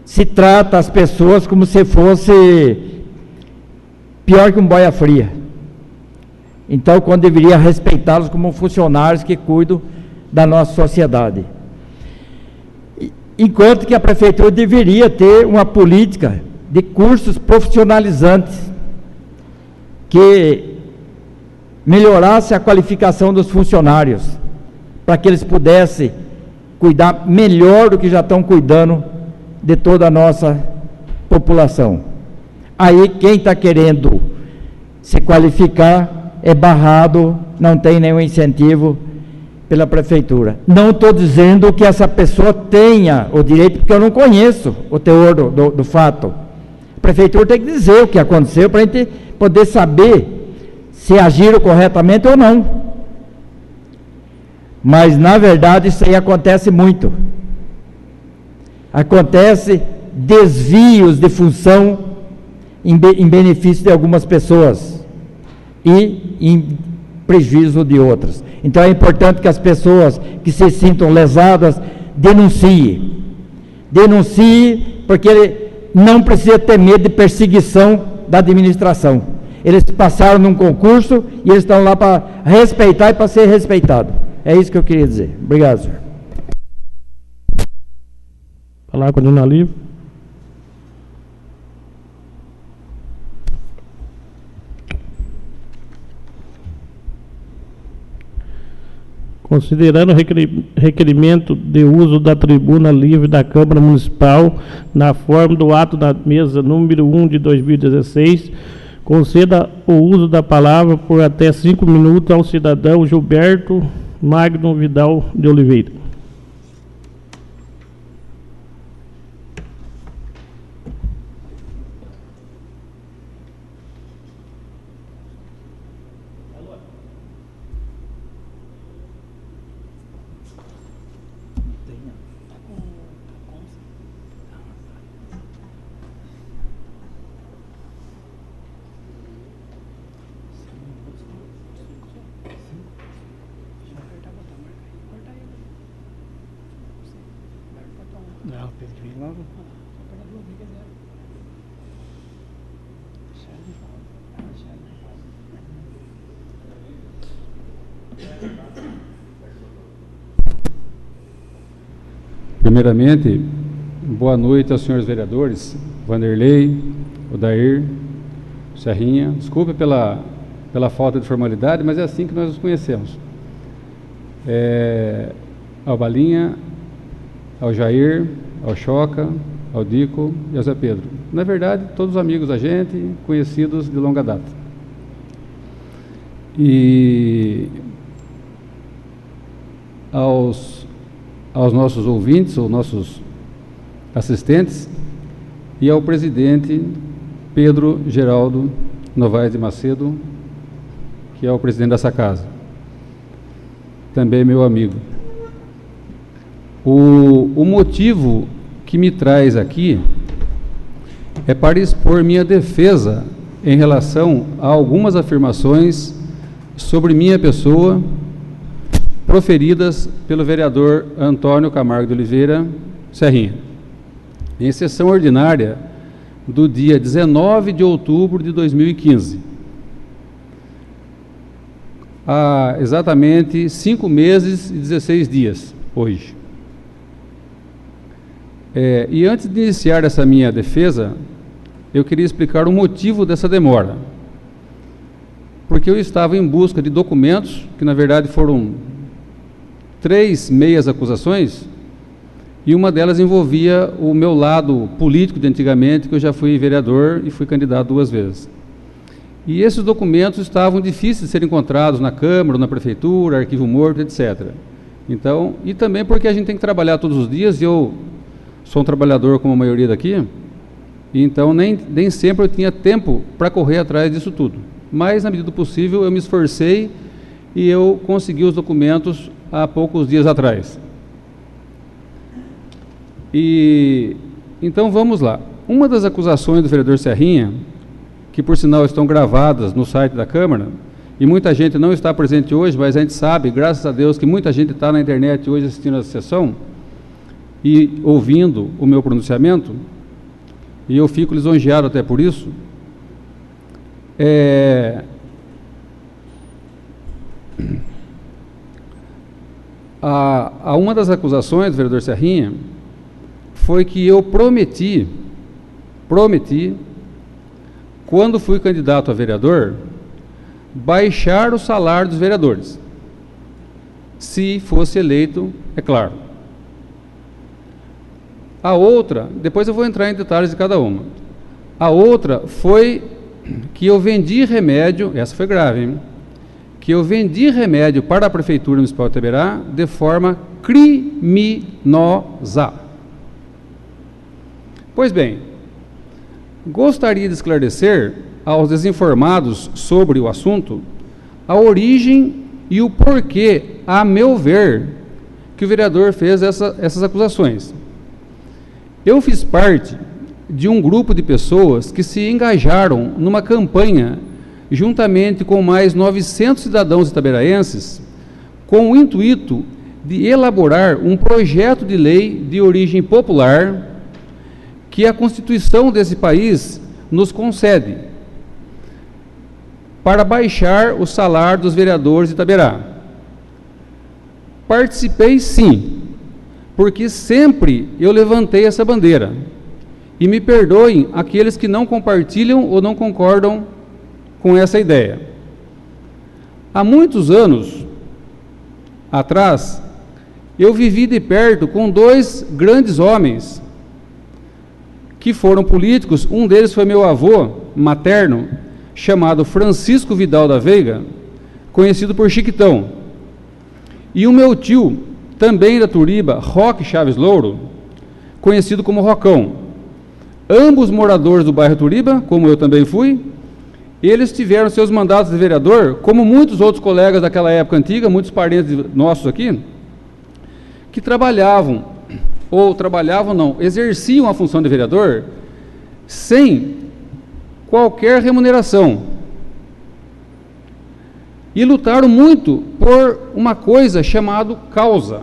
Se trata as pessoas como se fosse pior que um boia fria. Então, quando deveria respeitá-los como funcionários que cuidam da nossa sociedade. Enquanto que a prefeitura deveria ter uma política de cursos profissionalizantes que melhorasse a qualificação dos funcionários, para que eles pudessem cuidar melhor do que já estão cuidando de toda a nossa população. Aí quem está querendo se qualificar é barrado, não tem nenhum incentivo pela prefeitura. Não estou dizendo que essa pessoa tenha o direito, porque eu não conheço o teor do fato. A prefeitura tem que dizer o que aconteceu para a gente poder saber se agiram corretamente ou não. Mas na verdade isso aí acontece muito. Acontece desvios de função em benefício de algumas pessoas e em prejuízo de outras. Então é importante que as pessoas que se sintam lesadas denunciem. Denuncie, porque não precisa ter medo de perseguição da administração. Eles passaram num concurso e eles estão lá para respeitar e para ser respeitado. É isso que eu queria dizer. Obrigado, senhor. Falar com a Dona Lívia. considerando o requerimento de uso da tribuna livre da Câmara Municipal na forma do ato da mesa número 1 de 2016, conceda o uso da palavra por até 5 minutos ao cidadão Gilberto Magno Vidal de Oliveira. Primeiramente, boa noite aos senhores vereadores, Vanderlei, Odair, Serrinha. Desculpe pela falta de formalidade, mas é assim que nós nos conhecemos. Ao Balinha, ao Jair, ao Choca, ao Dico e ao Zé Pedro. Na verdade, todos amigos da gente, conhecidos de longa data. E aos nossos ouvintes, ou nossos assistentes, e ao presidente Pedro Geraldo Novaes de Macedo, que é o presidente dessa casa, também meu amigo. O motivo que me traz aqui é para expor minha defesa em relação a algumas afirmações sobre minha pessoa proferidas pelo vereador Antônio Camargo de Oliveira Serrinha, em sessão ordinária do dia 19 de outubro de 2015, há exatamente 5 meses e 16 dias, hoje. E antes de iniciar essa minha defesa, eu queria explicar o motivo dessa demora, porque eu estava em busca de documentos, que na verdade foram 3 meias acusações, e uma delas envolvia o meu lado político de antigamente, que eu já fui vereador e fui candidato 2 vezes. E esses documentos estavam difíceis de serem encontrados na Câmara, na Prefeitura, arquivo morto, etc. Então, e também porque a gente tem que trabalhar todos os dias, e eu sou um trabalhador como a maioria daqui, e então nem sempre eu tinha tempo para correr atrás disso tudo. Mas, na medida do possível, eu me esforcei e eu consegui os documentos há poucos dias atrás. E então vamos lá. Uma das acusações do vereador Serrinha, que por sinal estão gravadas no site da Câmara, e muita gente não está presente hoje, mas a gente sabe, graças a Deus, que muita gente está na internet hoje assistindo a sessão e ouvindo o meu pronunciamento, e eu fico lisonjeado até por isso. Uma das acusações do vereador Serrinha foi que eu prometi, quando fui candidato a vereador, baixar o salário dos vereadores, se fosse eleito, é claro. A outra, depois eu vou entrar em detalhes de cada uma. A outra foi que eu vendi remédio, essa foi grave, hein? Que eu vendi remédio para a Prefeitura Municipal de Itaberá de forma criminosa. Pois bem, gostaria de esclarecer aos desinformados sobre o assunto a origem e o porquê, a meu ver, que o vereador fez essas acusações. Eu fiz parte de um grupo de pessoas que se engajaram numa campanha, juntamente com mais 900 cidadãos itaberaenses, com o intuito de elaborar um projeto de lei de origem popular que a Constituição desse país nos concede, para baixar o salário dos vereadores de Itaberá. Participei sim, porque sempre eu levantei essa bandeira, e me perdoem aqueles que não compartilham ou não concordam com essa ideia. Há muitos anos, atrás, eu vivi de perto com dois grandes homens que foram políticos. Um deles foi meu avô materno, chamado Francisco Vidal da Veiga, conhecido por Chiquitão. E o meu tio, também da Turiba, Roque Chaves Louro, conhecido como Rocão. Ambos moradores do bairro Turiba, como eu também fui. Eles tiveram seus mandatos de vereador, como muitos outros colegas daquela época antiga, muitos parentes nossos aqui, que exerciam a função de vereador sem qualquer remuneração. E lutaram muito por uma coisa chamada causa,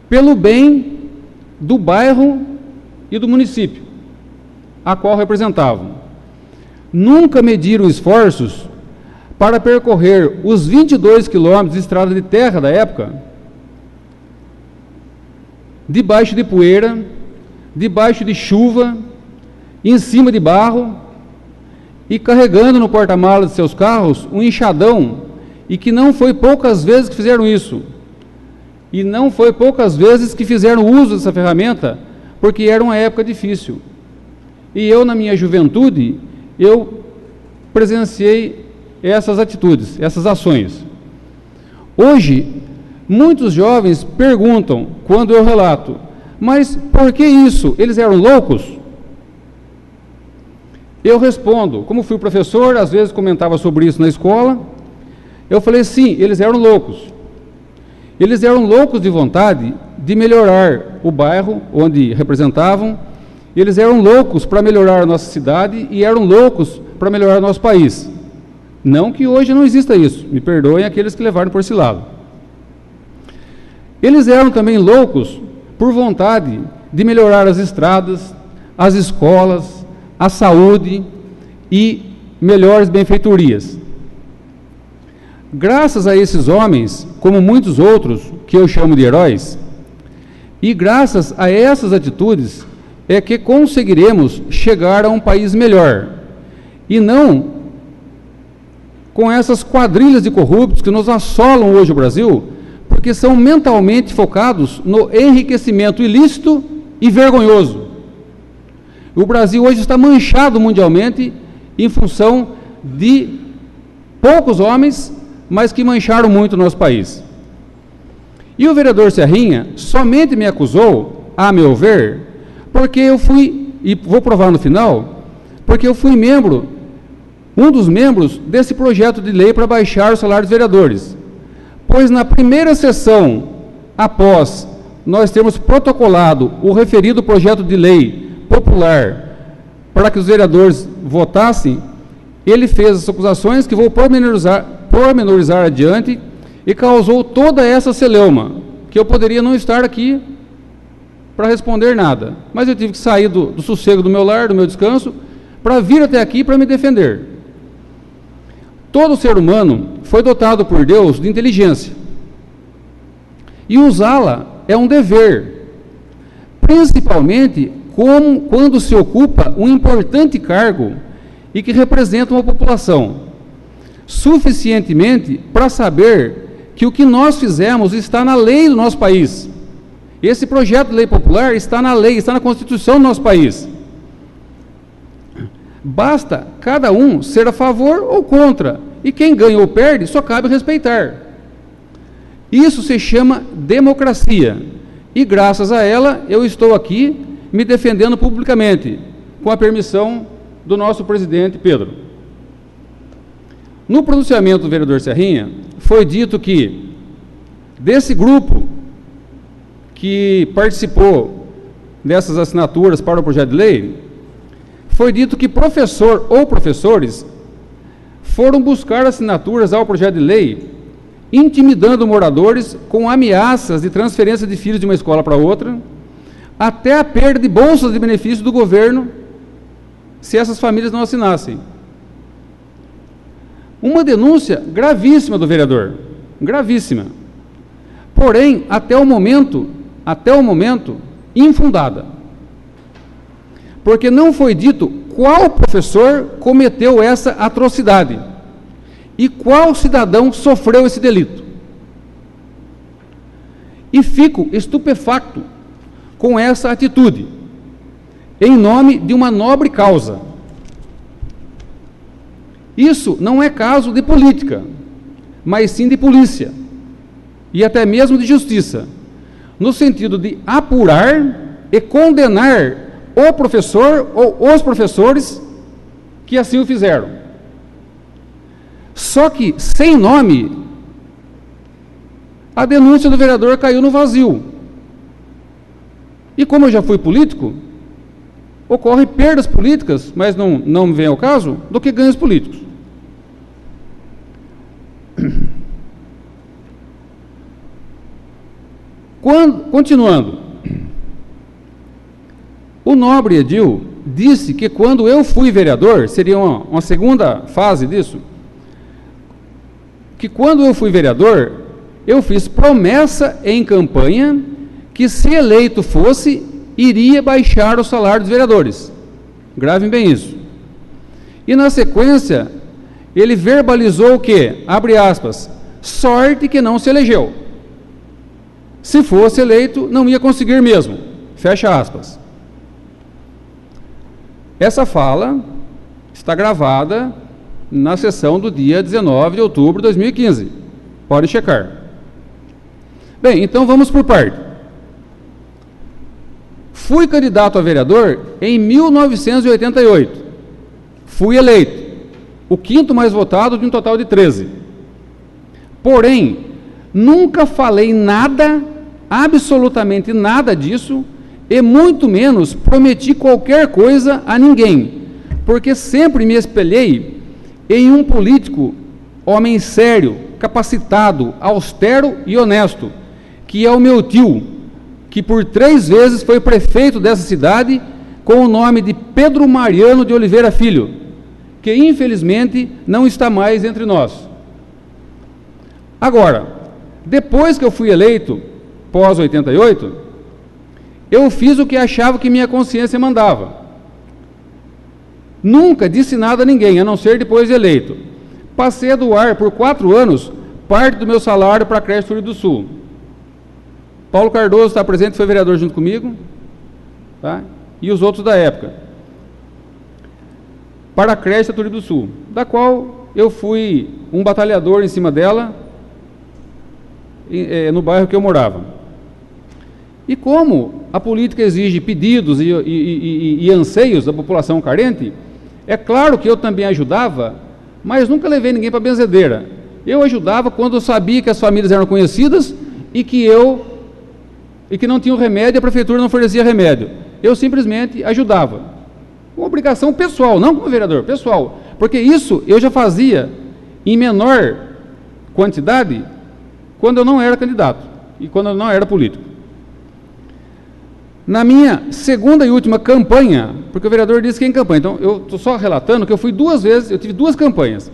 pelo bem do bairro e do município, a qual representavam. Nunca mediram esforços para percorrer os 22 quilômetros de estrada de terra da época, debaixo de poeira, debaixo de chuva, em cima de barro, e carregando no porta-malas de seus carros um enxadão, e que não foi poucas vezes que fizeram isso, e não foi poucas vezes que fizeram uso dessa ferramenta, porque era uma época difícil. E eu, na minha juventude, eu presenciei essas atitudes, essas ações. Hoje, muitos jovens perguntam, quando eu relato, mas por que isso? Eles eram loucos? Eu respondo, como fui professor, às vezes comentava sobre isso na escola, eu falei, sim, eles eram loucos. Eles eram loucos de vontade de melhorar o bairro onde representavam. Eles eram loucos para melhorar a nossa cidade e eram loucos para melhorar o nosso país. Não que hoje não exista isso, me perdoem aqueles que levaram por esse lado. Eles eram também loucos por vontade de melhorar as estradas, as escolas, a saúde e melhores benfeitorias. Graças a esses homens, como muitos outros que eu chamo de heróis, e graças a essas atitudes, é que conseguiremos chegar a um país melhor, e não com essas quadrilhas de corruptos que nos assolam hoje o Brasil, porque são mentalmente focados no enriquecimento ilícito e vergonhoso. O Brasil hoje está manchado mundialmente em função de poucos homens, mas que mancharam muito o nosso país. E o vereador Serrinha somente me acusou, a meu ver, porque eu fui, e vou provar no final, porque eu fui um dos membros desse projeto de lei para baixar o salário dos vereadores. Pois na primeira sessão, após nós termos protocolado o referido projeto de lei popular para que os vereadores votassem, ele fez as acusações que vou pormenorizar adiante e causou toda essa celeuma, que eu poderia não estar aqui para responder nada, mas eu tive que sair do sossego do meu lar, do meu descanso, para vir até aqui para me defender. Todo ser humano foi dotado por Deus de inteligência, e usá-la é um dever, principalmente quando se ocupa um importante cargo e que representa uma população, suficientemente para saber que o que nós fizemos está na lei do nosso país. Esse projeto de lei popular está na lei, está na Constituição do nosso país. Basta cada um ser a favor ou contra, e quem ganha ou perde só cabe respeitar. Isso se chama democracia, e graças a ela eu estou aqui me defendendo publicamente, com a permissão do nosso presidente Pedro. No pronunciamento do vereador Serrinha, foi dito que, desse grupo que participou dessas assinaturas para o projeto de lei, foi dito que professor ou professores foram buscar assinaturas ao projeto de lei, intimidando moradores com ameaças de transferência de filhos de uma escola para outra, até a perda de bolsas de benefício do governo, se essas famílias não assinassem. Uma denúncia gravíssima do vereador, gravíssima. Porém, até o momento, infundada. Porque não foi dito qual professor cometeu essa atrocidade e qual cidadão sofreu esse delito. E fico estupefacto com essa atitude, em nome de uma nobre causa. Isso não é caso de política, mas sim de polícia, e até mesmo de justiça, no sentido de apurar e condenar o professor ou os professores que assim o fizeram. Só que, sem nome, a denúncia do vereador caiu no vazio. E como eu já fui político, ocorre perdas políticas, mas não me vem ao caso, do que ganhos políticos. Continuando, o nobre Edil disse que quando eu fui vereador, seria uma segunda fase disso, que quando eu fui vereador, eu fiz promessa em campanha que, se eleito fosse, iria baixar o salário dos vereadores. Gravem bem isso. E na sequência, ele verbalizou o quê? Abre aspas, sorte que não se elegeu. Se fosse eleito, não ia conseguir mesmo. Fecha aspas. Essa fala está gravada na sessão do dia 19 de outubro de 2015. Pode checar. Bem, então vamos por parte. Fui candidato a vereador em 1988. Fui eleito, o quinto mais votado de um total de 13. Porém, nunca falei nada, absolutamente nada disso, e muito menos prometi qualquer coisa a ninguém, porque sempre me espelhei em um político, homem sério, capacitado, austero e honesto, que é o meu tio, que por 3 vezes foi prefeito dessa cidade, com o nome de Pedro Mariano de Oliveira Filho, que infelizmente não está mais entre nós. Agora, depois que eu fui eleito, pós 88, eu fiz o que achava que minha consciência mandava. Nunca disse nada a ninguém, a não ser depois de eleito. Passei a doar por 4 anos parte do meu salário para a creche do Rio do Sul. Paulo Cardoso está presente, foi vereador junto comigo, tá? E os outros da época. Para a creche do Rio do Sul, da qual eu fui um batalhador em cima dela, no bairro que eu morava. E como a política exige pedidos e anseios da população carente, é claro que eu também ajudava, mas nunca levei ninguém para a benzedeira. Eu ajudava quando eu sabia que as famílias eram conhecidas e que não tinham remédio, a prefeitura não fornecia remédio. Eu simplesmente ajudava. Uma obrigação pessoal, não como vereador, pessoal. Porque isso eu já fazia em menor quantidade quando eu não era candidato e quando eu não era político. Na minha segunda e última campanha, porque o vereador disse que é em campanha, então eu estou só relatando que eu fui 2 vezes, eu tive 2 campanhas.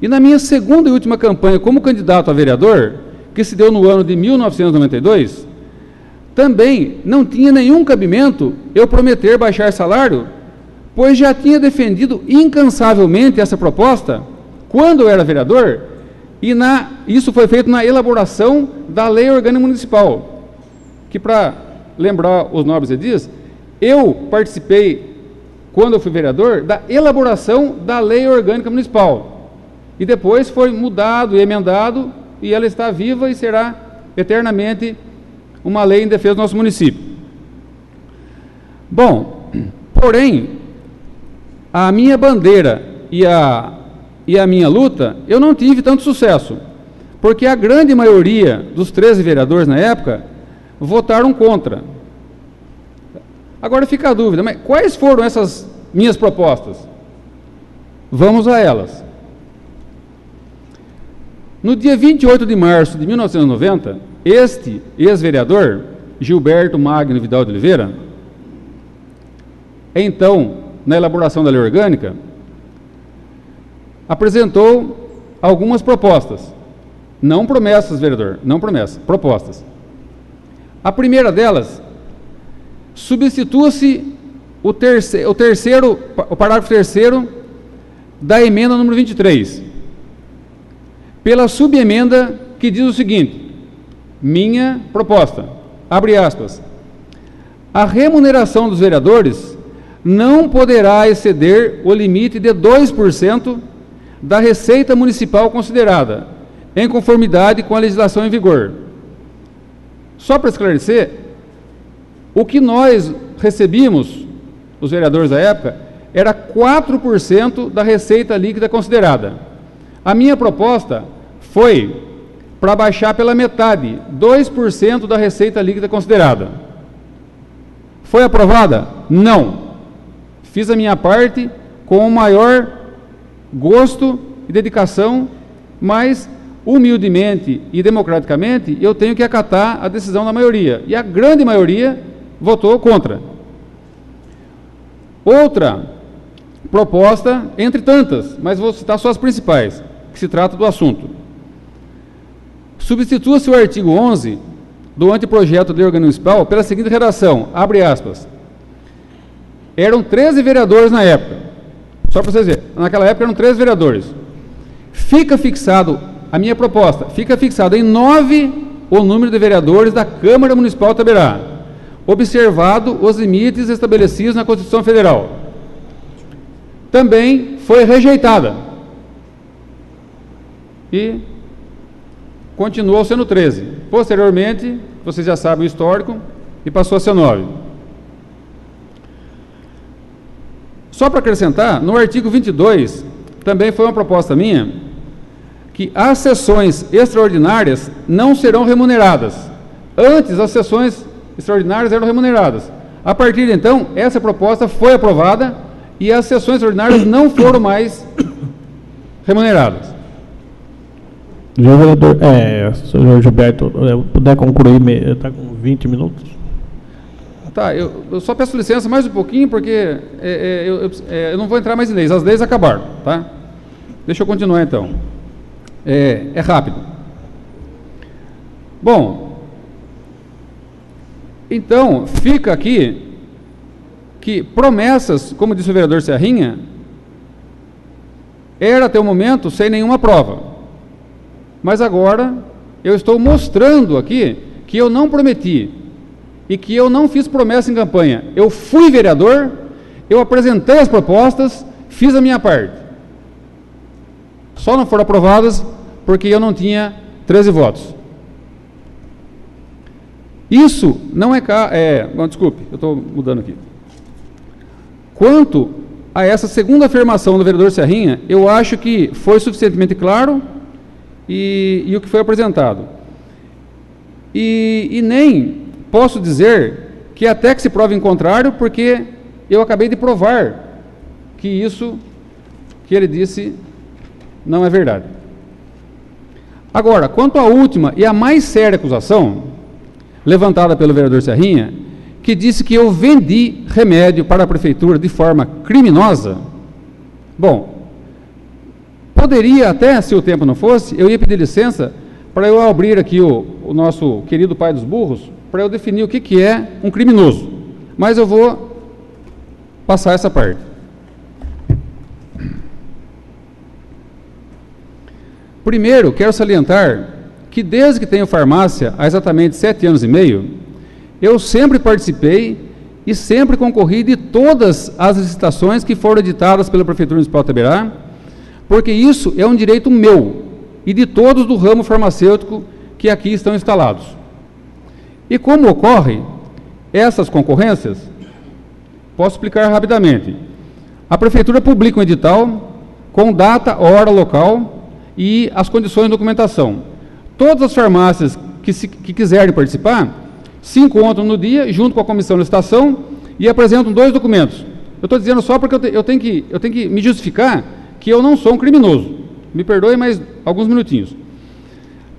E na minha segunda e última campanha como candidato a vereador, que se deu no ano de 1992, também não tinha nenhum cabimento eu prometer baixar salário, pois já tinha defendido incansavelmente essa proposta quando eu era vereador, e isso foi feito na elaboração da Lei Orgânica Municipal, que, para lembrar os nobres edis, eu participei, quando eu fui vereador, da elaboração da Lei Orgânica Municipal, e depois foi mudado e emendado, e ela está viva e será eternamente uma lei em defesa do nosso município. Bom, porém, a minha bandeira e a minha luta, eu não tive tanto sucesso, porque a grande maioria dos 13 vereadores na época votaram contra. Agora fica a dúvida, mas quais foram essas minhas propostas? Vamos a elas. No dia 28 de março de 1990, este ex-vereador, Gilberto Magno Vidal de Oliveira, então, na elaboração da lei orgânica, apresentou algumas propostas. Não promessas, vereador, não promessas, propostas. A primeira delas, substitua-se o parágrafo 3º da emenda número 23, pela subemenda que diz o seguinte: minha proposta, abre aspas, a remuneração dos vereadores não poderá exceder o limite de 2% da receita municipal considerada, em conformidade com a legislação em vigor. Só para esclarecer, o que nós recebíamos, os vereadores da época, era 4% da receita líquida considerada. A minha proposta foi para baixar pela metade, 2% da receita líquida considerada. Foi aprovada? Não. Fiz a minha parte com o maior gosto e dedicação, mas humildemente e democraticamente eu tenho que acatar a decisão da maioria. E a grande maioria votou contra. Outra proposta, entre tantas, mas vou citar só as principais, que se trata do assunto. Substitua-se o artigo 11 do anteprojeto de lei orgânica municipal pela seguinte redação, abre aspas, eram 13 vereadores na época, só para vocês verem, naquela época eram 13 vereadores, fica fixado, a minha proposta, fica fixado em 9 o número de vereadores da Câmara Municipal de Itaberá, observado os limites estabelecidos na Constituição Federal. Também foi rejeitada e continuou sendo 13. Posteriormente, vocês já sabem o histórico, e passou a ser 9. Só para acrescentar, no artigo 22, também foi uma proposta minha, que as sessões extraordinárias não serão remuneradas. Antes, as sessões extraordinárias eram remuneradas. A partir de então, essa proposta foi aprovada e as sessões extraordinárias não foram mais remuneradas. Vereador, senhor Gilberto, puder concluir, está com 20 minutos. Tá, eu só peço licença mais um pouquinho, porque eu não vou entrar mais em leis, as leis acabaram, tá? Deixa eu continuar então. É rápido. Bom, então, fica aqui que promessas, como disse o vereador Serrinha, era até o momento sem nenhuma prova. Mas agora eu estou mostrando aqui que eu não prometi e que eu não fiz promessa em campanha. Eu fui vereador, eu apresentei as propostas, fiz a minha parte. Só não foram aprovadas porque eu não tinha 13 votos. Isso não desculpe, eu estou mudando aqui. Quanto a essa segunda afirmação do vereador Serrinha, eu acho que foi suficientemente claro e o que foi apresentado. E nem posso dizer que até que se prove em contrário, porque eu acabei de provar que isso que ele disse não é verdade. Agora, quanto à última e a mais séria acusação, levantada pelo vereador Serrinha, que disse que eu vendi remédio para a prefeitura de forma criminosa, bom, poderia até, se o tempo não fosse, eu ia pedir licença para eu abrir aqui o nosso querido pai dos burros, para eu definir o que é um criminoso. Mas eu vou passar essa parte. Primeiro, quero salientar que desde que tenho farmácia, há exatamente 7 anos e meio, eu sempre participei e sempre concorri de todas as licitações que foram editadas pela Prefeitura Municipal de Itaberá, porque isso é um direito meu e de todos do ramo farmacêutico que aqui estão instalados. E como ocorre essas concorrências? Posso explicar rapidamente. A Prefeitura publica um edital com data, hora, local e as condições de documentação. Todas as farmácias que quiserem participar se encontram no dia, junto com a comissão de licitação, e apresentam 2 documentos. Eu estou dizendo só porque eu tenho que me justificar que eu não sou um criminoso. Me perdoe, mais alguns minutinhos.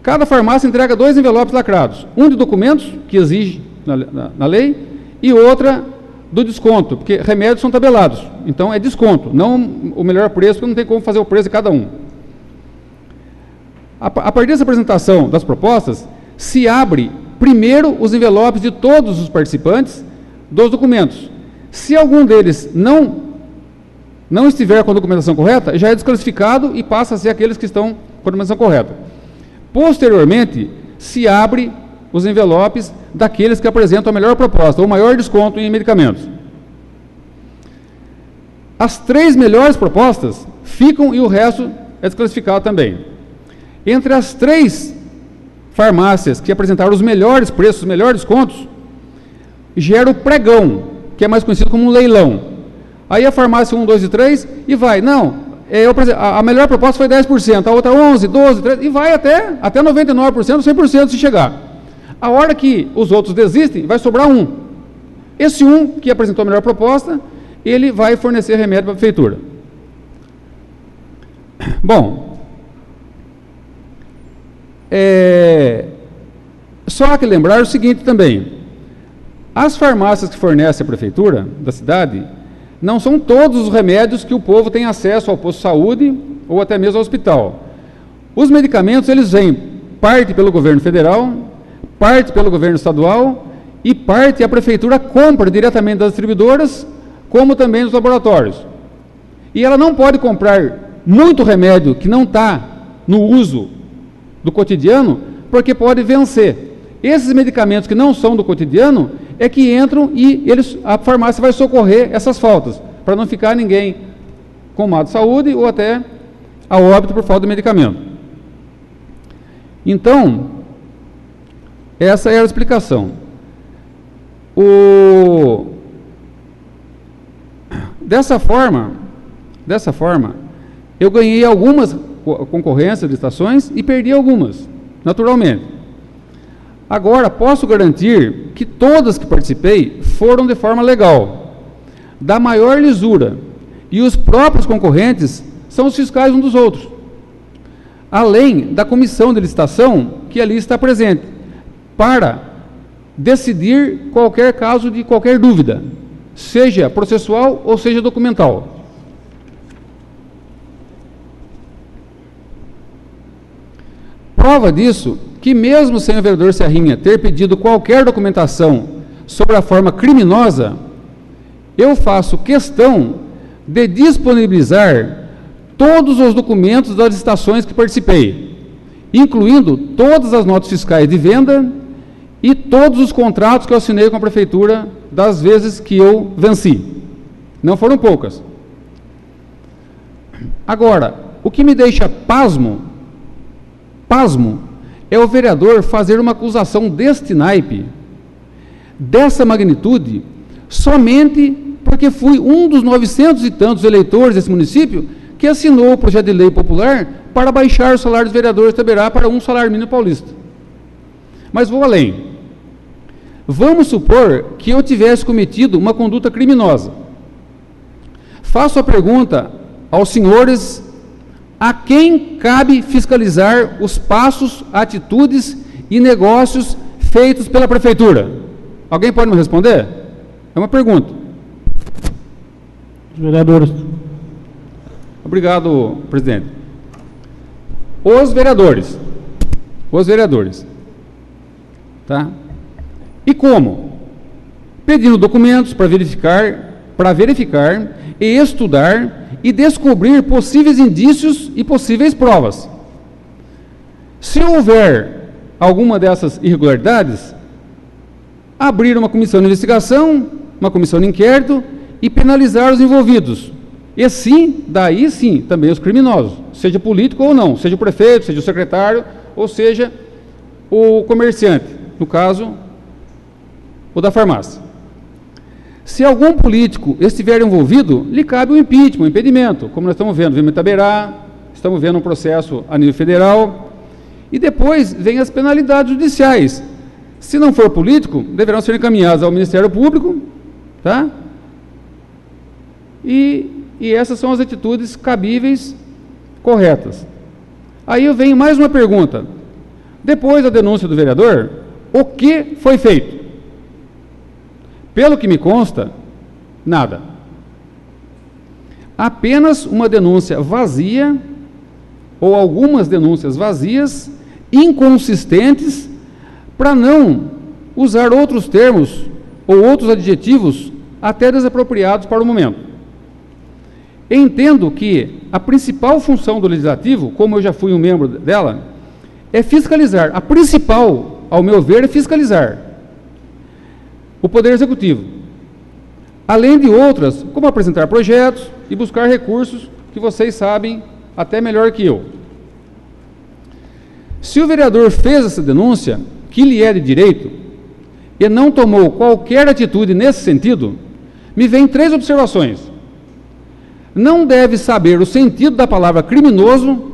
Cada farmácia entrega 2 envelopes lacrados. Um de documentos, que exige na lei, e outra do desconto, porque remédios são tabelados. Então é desconto, não o melhor preço, porque não tem como fazer o preço de cada um. A partir dessa apresentação das propostas, se abre primeiro os envelopes de todos os participantes dos documentos. Se algum deles não estiver com a documentação correta, já é desclassificado e passa a ser aqueles que estão com a documentação correta. Posteriormente, se abre os envelopes daqueles que apresentam a melhor proposta, ou maior desconto em medicamentos. As 3 melhores propostas ficam e o resto é desclassificado também. Entre as 3 farmácias que apresentaram os melhores preços, os melhores descontos, gera o pregão, que é mais conhecido como um leilão. Aí a farmácia 1, 2 e 3 e vai, não, a melhor proposta foi 10%, a outra 11%, 12%, 13%, e vai até 99%, 100% se chegar. A hora que os outros desistem, vai sobrar um. Esse um que apresentou a melhor proposta, ele vai fornecer remédio para a prefeitura. Bom, só há que lembrar o seguinte também: as farmácias que fornecem a prefeitura da cidade não são todos os remédios que o povo tem acesso ao posto de saúde ou até mesmo ao hospital. Os medicamentos, eles vêm parte pelo governo federal, parte pelo governo estadual e parte a prefeitura compra diretamente das distribuidoras, como também dos laboratórios. E ela não pode comprar muito remédio que não está no uso do cotidiano, porque pode vencer. Esses medicamentos que não são do cotidiano é que entram e a farmácia vai socorrer essas faltas, para não ficar ninguém com má de saúde ou até a óbito por falta de medicamento. Então, essa é a explicação. Dessa forma, eu ganhei algumas concorrências de estações e perdi algumas, naturalmente. Agora, posso garantir que todas que participei foram de forma legal, da maior lisura, e os próprios concorrentes são os fiscais uns dos outros, além da comissão de licitação que ali está presente, para decidir qualquer caso de qualquer dúvida, seja processual ou seja documental. Prova disso, que mesmo sem o vereador Serrinha ter pedido qualquer documentação sobre a forma criminosa, eu faço questão de disponibilizar todos os documentos das licitações que participei, incluindo todas as notas fiscais de venda e todos os contratos que eu assinei com a prefeitura das vezes que eu venci. Não foram poucas. Agora, o que me deixa pasmo, é o vereador fazer uma acusação deste naipe, dessa magnitude, somente porque fui um dos 900 e tantos eleitores desse município que assinou o projeto de lei popular para baixar o salário dos vereadores de Itaberá para um salário mínimo paulista. Mas vou além. Vamos supor que eu tivesse cometido uma conduta criminosa. Faço a pergunta aos senhores: a quem cabe fiscalizar os passos, atitudes e negócios feitos pela prefeitura? Alguém pode me responder? É uma pergunta. Os vereadores. Obrigado, presidente. Os vereadores. Tá? E como? Pedindo documentos para verificar e estudar e descobrir possíveis indícios e possíveis provas. Se houver alguma dessas irregularidades, abrir uma comissão de investigação, uma comissão de inquérito e penalizar os envolvidos. E sim, daí sim, também os criminosos, seja político ou não, seja o prefeito, seja o secretário, ou seja o comerciante, no caso, o da farmácia. Se algum político estiver envolvido, lhe cabe o impeachment, o impedimento, como nós estamos vendo, vimos em Itaberá, estamos vendo um processo a nível federal, e depois vem as penalidades judiciais. Se não for político, deverão ser encaminhados ao Ministério Público, tá? E essas são as atitudes cabíveis, corretas. Aí vem mais uma pergunta. Depois da denúncia do vereador, o que foi feito? Pelo que me consta, nada. Apenas uma denúncia vazia, ou algumas denúncias vazias, inconsistentes, para não usar outros termos ou outros adjetivos até desapropriados para o momento. Entendo que a principal função do Legislativo, como eu já fui um membro dela, é fiscalizar. A principal ao meu ver, é fiscalizar o Poder Executivo, além de outras, como apresentar projetos e buscar recursos que vocês sabem até melhor que eu. Se o vereador fez essa denúncia, que lhe é de direito, e não tomou qualquer atitude nesse sentido, me vêm 3 observações. Não deve saber o sentido da palavra criminoso,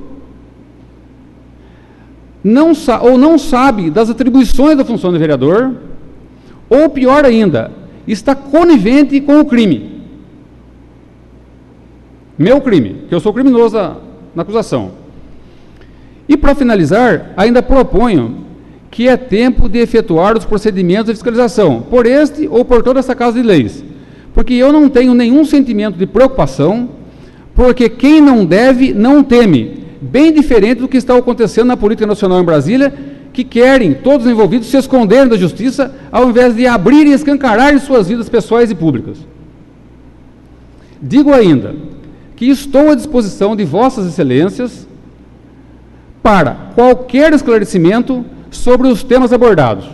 ou não sabe das atribuições da função de vereador, ou pior ainda, está conivente com o crime. Meu crime, que eu sou criminoso na acusação. E para finalizar, ainda proponho que é tempo de efetuar os procedimentos de fiscalização, por este ou por toda essa casa de leis, porque eu não tenho nenhum sentimento de preocupação, porque quem não deve, não teme, bem diferente do que está acontecendo na política nacional em Brasília, que querem, todos os envolvidos, se esconderem da justiça, ao invés de abrir e escancarar suas vidas pessoais e públicas. Digo ainda que estou à disposição de vossas excelências para qualquer esclarecimento sobre os temas abordados.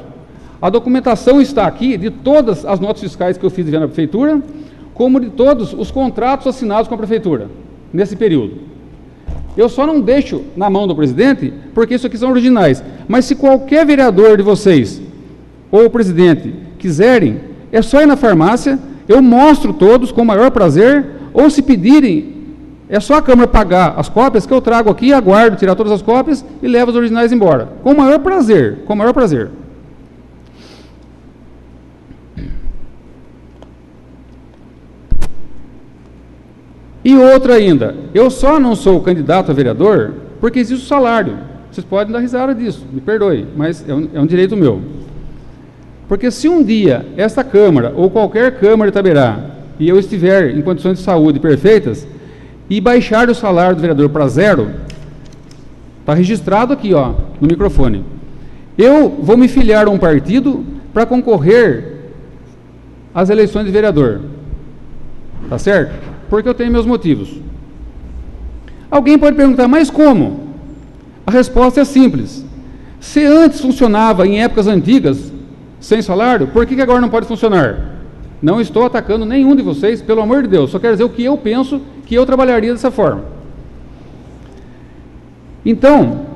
A documentação está aqui de todas as notas fiscais que eu fiz na prefeitura, como de todos os contratos assinados com a prefeitura, nesse período. Eu só não deixo na mão do presidente, porque isso aqui são originais. Mas se qualquer vereador de vocês, ou o presidente, quiserem, é só ir na farmácia, eu mostro todos com o maior prazer, ou se pedirem, é só a Câmara pagar as cópias que eu trago aqui, aguardo tirar todas as cópias e levo os originais embora. Com o maior prazer, com o maior prazer. E outra ainda, eu só não sou candidato a vereador porque existe o salário. Vocês podem dar risada disso, me perdoe, mas é um direito meu. Porque se um dia esta Câmara, ou qualquer Câmara de Itaberá, e eu estiver em condições de saúde perfeitas, e baixar o salário do vereador para 0, está registrado aqui, ó, no microfone. Eu vou me filiar a um partido para concorrer às eleições de vereador. Tá certo? Porque eu tenho meus motivos. Alguém pode perguntar, mas como? A resposta é simples. Se antes funcionava em épocas antigas, sem salário, por que agora não pode funcionar? Não estou atacando nenhum de vocês, pelo amor de Deus, só quero dizer o que eu penso, que eu trabalharia dessa forma. Então,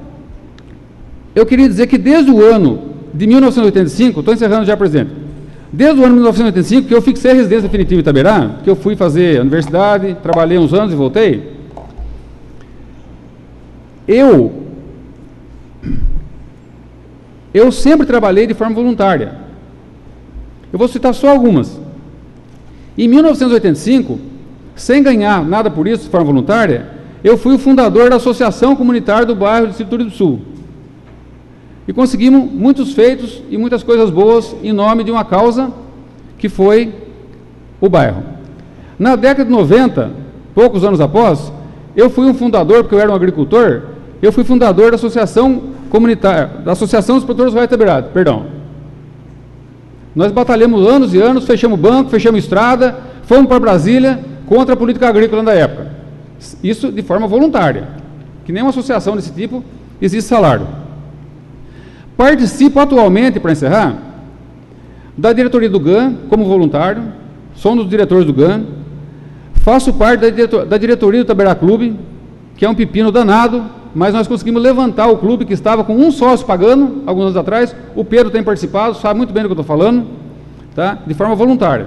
eu queria dizer que desde o ano de 1985, estou encerrando já, presidente, desde o ano de 1985, que eu fixei a residência definitiva em Itaberá, que eu fui fazer a universidade, trabalhei uns anos e voltei, eu sempre trabalhei de forma voluntária. Eu vou citar só algumas. Em 1985, sem ganhar nada por isso de forma voluntária, eu fui o fundador da Associação Comunitária do Bairro do Distrito do Sul. E conseguimos muitos feitos e muitas coisas boas em nome de uma causa que foi o bairro. Na década de 90, poucos anos após, eu fui um fundador, porque eu era um agricultor, eu fui fundador da Associação Comunitária, da Associação dos Produtores Rurais de Itaberá, perdão. Nós batalhamos anos e anos, fechamos banco, fechamos estrada, fomos para Brasília contra a política agrícola da época. Isso de forma voluntária, que nem uma associação desse tipo existe salário. Participo atualmente, para encerrar, da diretoria do GAN como voluntário, sou um dos diretores do GAN, faço parte da diretoria do Itaberá Clube, que é um pepino danado, mas nós conseguimos levantar o clube que estava com um sócio pagando, alguns anos atrás. O Pedro tem participado, sabe muito bem do que eu estou falando, tá? De forma voluntária.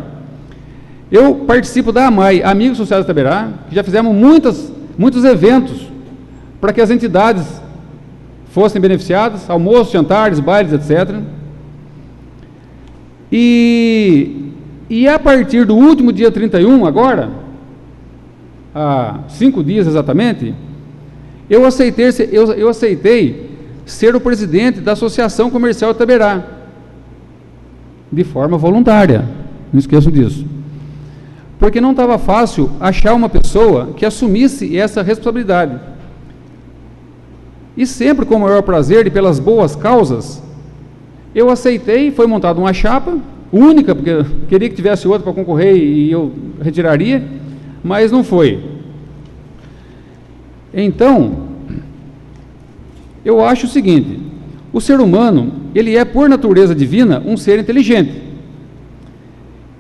Eu participo da AMAI, Amigos Sociais do Itaberá, que já fizemos muitos eventos para que as entidades fossem beneficiadas, almoços, jantares, bailes, etc. E a partir do último dia 31, agora, há 5 dias exatamente, eu aceitei ser o presidente da Associação Comercial de Itaberá, de forma voluntária, não esqueçam disso. Porque não estava fácil achar uma pessoa que assumisse essa responsabilidade. E sempre com o maior prazer e pelas boas causas, eu aceitei, foi montada uma chapa, única, porque eu queria que tivesse outra para concorrer e eu retiraria, mas não foi. Então, eu acho o seguinte, O ser humano, ele é, por natureza divina, um ser inteligente.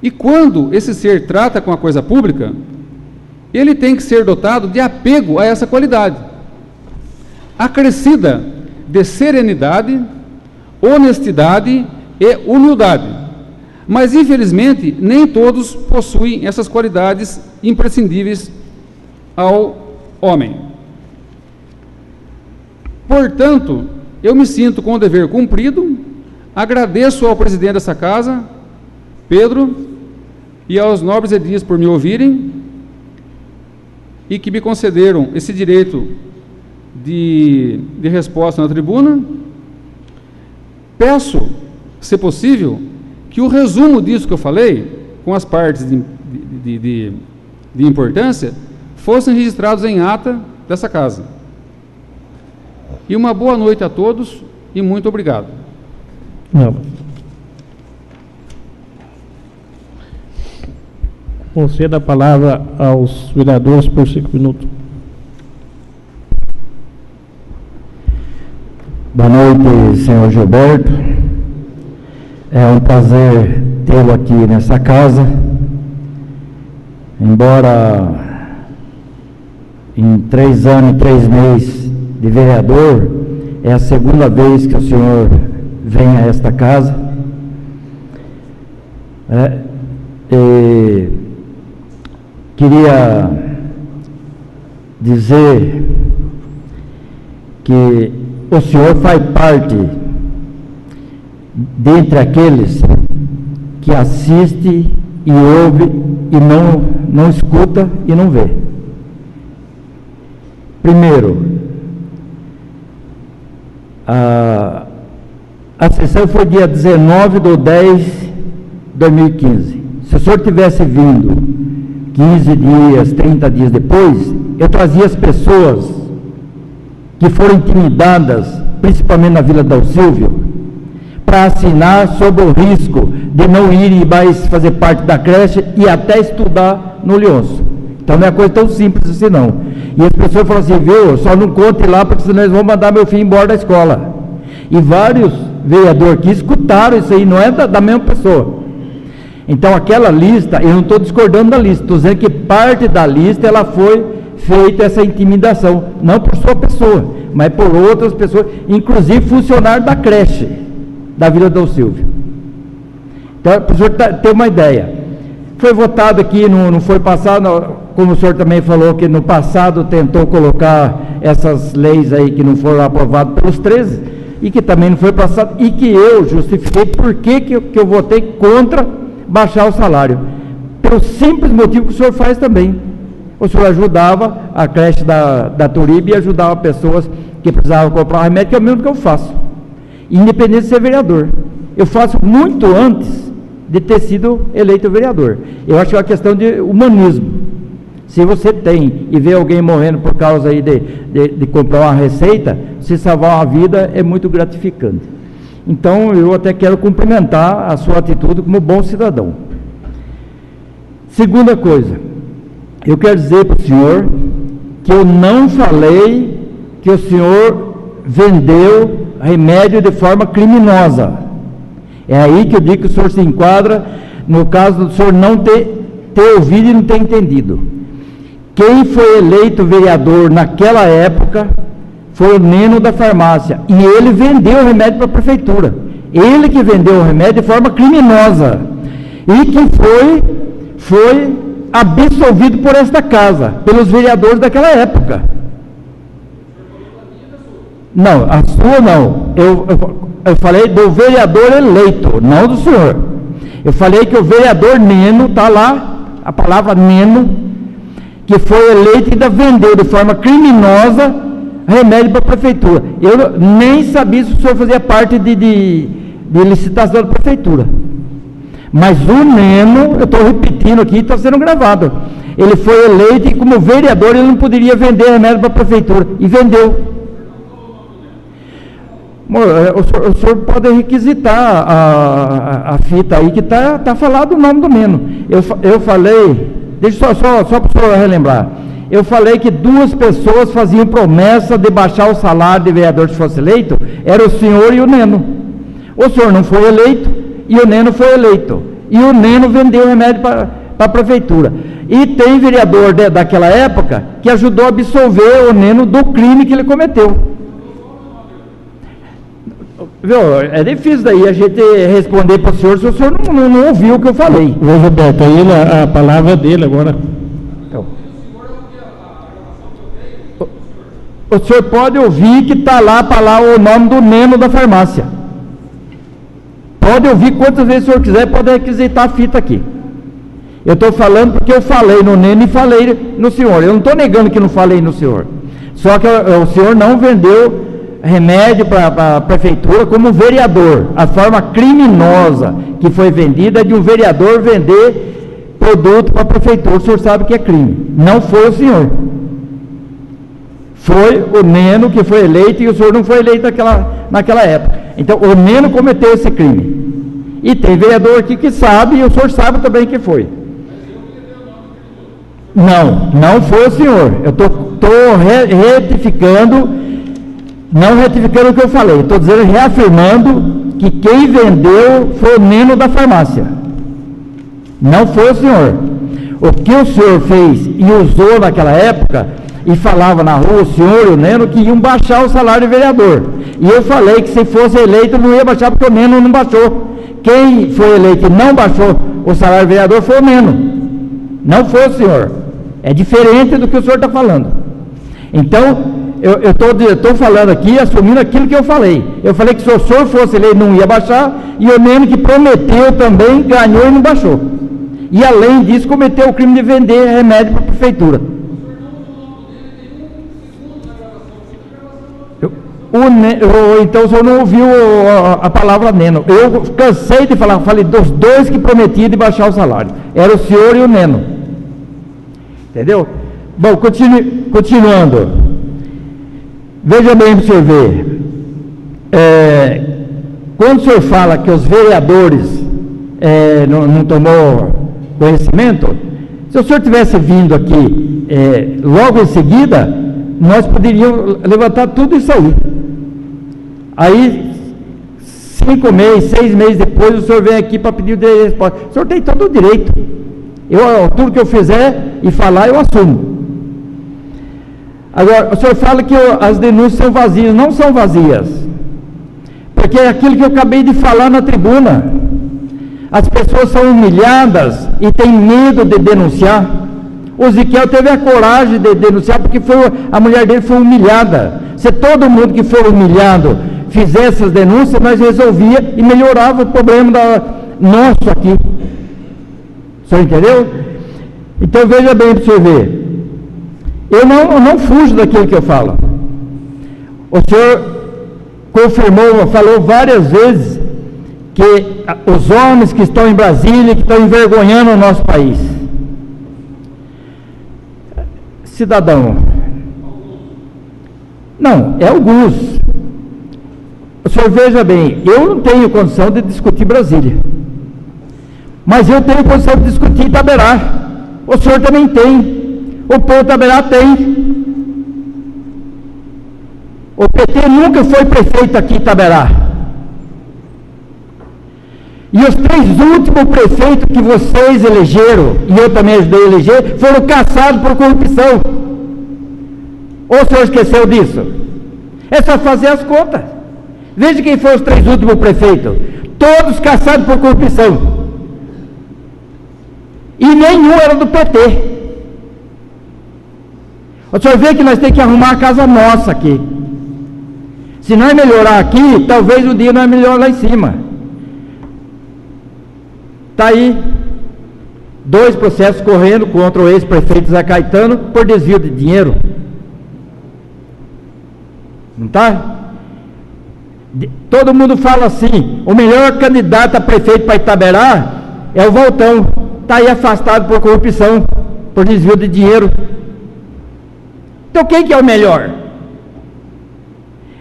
E quando esse ser trata com a coisa pública, ele tem que ser dotado de apego a essa qualidade, acrescida de serenidade, honestidade e humildade. Mas, infelizmente, nem todos possuem essas qualidades imprescindíveis ao homem. Portanto, eu me sinto com o dever cumprido, agradeço ao presidente dessa casa, Pedro, e aos nobres edis por me ouvirem e que me concederam esse direito de resposta na tribuna. Peço, se possível, que o resumo disso que eu falei, com as partes de importância, fossem registrados em ata dessa casa. E uma boa noite a todos e muito obrigado. Não. Conceda a palavra aos vereadores por 5 minutos. Boa noite, senhor Gilberto. É um prazer tê-lo aqui nessa casa. Embora em 3 anos e 3 meses de vereador, é a segunda vez que o senhor vem a esta casa. Queria dizer que o senhor faz parte dentre aqueles que assiste e ouve e não escuta e não vê. Primeiro, a sessão foi dia 19/10/2015. Se o senhor tivesse vindo 15 dias, 30 dias depois, eu trazia as pessoas que foram intimidadas, principalmente na Vila Dalcílvio, para assinar sobre o risco de não ir mais fazer parte da creche e até estudar no Leôncio. Então não é coisa tão simples assim não. E as pessoas falam assim, viu, só não conte lá porque senão eles vão mandar meu filho embora da escola. E vários vereadores que escutaram isso aí, não é da mesma pessoa. Então aquela lista, eu não estou discordando da lista, estou dizendo que parte da lista ela foi feita essa intimidação, não por sua pessoa, mas por outras pessoas, inclusive funcionários da creche da Vila Dalcílvio. Então, para o senhor ter uma ideia, foi votado aqui, não foi passado, como o senhor também falou que no passado tentou colocar essas leis aí que não foram aprovadas pelos 13 e que também não foi passado, e que eu justifiquei por que eu votei contra baixar o salário, pelo simples motivo que o senhor faz também. O senhor ajudava a creche da Turibe e ajudava pessoas que precisavam comprar remédio, que é o mesmo que eu faço, independente de ser vereador. Eu faço muito antes de ter sido eleito vereador. Eu acho que é uma questão de humanismo. Se você tem e vê alguém morrendo por causa aí de comprar uma receita, se salvar uma vida é muito gratificante. Então eu até quero cumprimentar a sua atitude como bom cidadão. Segunda coisa, eu quero dizer para o senhor que eu não falei que o senhor vendeu remédio de forma criminosa. É aí que eu digo que o senhor se enquadra no caso do senhor não ter ouvido e não ter entendido. Quem foi eleito vereador naquela época foi o Neno da farmácia, e ele vendeu o remédio para a prefeitura. Ele que vendeu o remédio de forma criminosa e que foi absolvido por esta casa, pelos vereadores daquela época. Não, a sua não. Eu falei do vereador eleito, não do senhor. Eu falei que o vereador Neno, está lá, a palavra Neno, que foi eleito e ainda vendeu de forma criminosa remédio para a prefeitura. Eu nem sabia se o senhor fazia parte de licitação da prefeitura. Mas o Neno, eu estou repetindo aqui, está sendo gravado. Ele foi eleito e como vereador ele não poderia vender remédio para a prefeitura. E vendeu. O senhor pode requisitar a fita aí que está falado o nome do Neno. Eu falei, deixa só para o senhor relembrar. eu falei que duas pessoas faziam promessa de baixar o salário de vereador se fosse eleito, era o senhor e o Neno. O senhor não foi eleito e o Neno foi eleito. E o Neno vendeu o remédio para a prefeitura. E tem vereador daquela época que ajudou a absolver o Neno do crime que ele cometeu. Viu? É difícil daí a gente responder para o senhor se o senhor não ouviu o que eu falei. Ô Roberto, aí a palavra dele agora. Então, o senhor pode ouvir que está lá o nome do Neno da farmácia. Pode ouvir quantas vezes o senhor quiser, pode requisitar a fita aqui. Eu estou falando porque eu falei no Neno e falei no senhor. Eu não estou negando que não falei no senhor. Só que o senhor não vendeu remédio para a prefeitura como vereador. A forma criminosa que foi vendida é de um vereador vender produto para a prefeitura. O senhor sabe que é crime. Não foi o senhor. Foi o Neno que foi eleito e o senhor não foi eleito naquela época. Então o Neno cometeu esse crime. E tem vereador aqui que sabe, e o senhor sabe também que foi. Não foi o senhor. Eu estou retificando, não retificando o que eu falei, estou dizendo, reafirmando que quem vendeu foi o Neno da farmácia. Não foi o senhor. O que o senhor fez e usou naquela época, e falava na rua, o senhor e o Neno, que iam baixar o salário de vereador. E eu falei que se fosse eleito não ia baixar, porque o Neno não baixou. Quem foi eleito e não baixou o salário de vereador foi o Neno. Não foi o senhor. É diferente do que o senhor está falando. Então, eu estou falando aqui, assumindo aquilo que eu falei. Eu falei que se o senhor fosse eleito não ia baixar, e o Neno que prometeu também, ganhou e não baixou. E além disso, cometeu o crime de vender remédio para a prefeitura. Então o senhor não ouviu a palavra Neno. Eu cansei de falar, falei dos dois que prometiam de baixar o salário. Era o senhor e o Neno. Entendeu? Bom, continuando. Veja bem para o senhor ver. Quando o senhor fala que os vereadores não tomou conhecimento, se o senhor tivesse vindo aqui logo em seguida, nós poderíamos levantar tudo isso aí. Aí, 5 meses, 6 meses depois, o senhor vem aqui para pedir o resposta. O senhor tem todo o direito. Tudo que eu fizer e falar, eu assumo. Agora, o senhor fala que as denúncias são vazias. Não são vazias. Porque é aquilo que eu acabei de falar na tribuna. As pessoas são humilhadas e têm medo de denunciar. O Ziquel teve a coragem de denunciar porque a mulher dele foi humilhada. Se todo mundo que for humilhado fizesse as denúncias, nós resolvia e melhorava o problema nosso aqui. O senhor entendeu? Então veja bem para o senhor ver. Eu não fujo daquilo que eu falo. O senhor confirmou, falou várias vezes que os homens que estão em Brasília, que estão envergonhando o nosso país. Cidadão. Não, é alguns. O senhor veja bem, eu não tenho condição de discutir Brasília. Mas eu tenho condição de discutir Itaberá. O senhor também tem. O povo de Itaberá tem. O PT nunca foi prefeito aqui em Itaberá. E os 3 últimos prefeitos que vocês elegeram, e eu também ajudei a eleger, foram caçados por corrupção. Ou o senhor esqueceu disso? É só fazer as contas. Veja quem foram os 3 últimos prefeitos. Todos caçados por corrupção. E nenhum era do PT. O senhor vê que nós temos que arrumar a casa nossa aqui. Se nós melhorar aqui, talvez o dia não é melhor lá em cima. Está aí 2 processos correndo contra o ex-prefeito Zé Caetano por desvio de dinheiro. Não está? Todo mundo fala assim, o melhor candidato a prefeito para Itaberá é o Voltão. Está aí afastado por corrupção, por desvio de dinheiro. Então quem que é o melhor?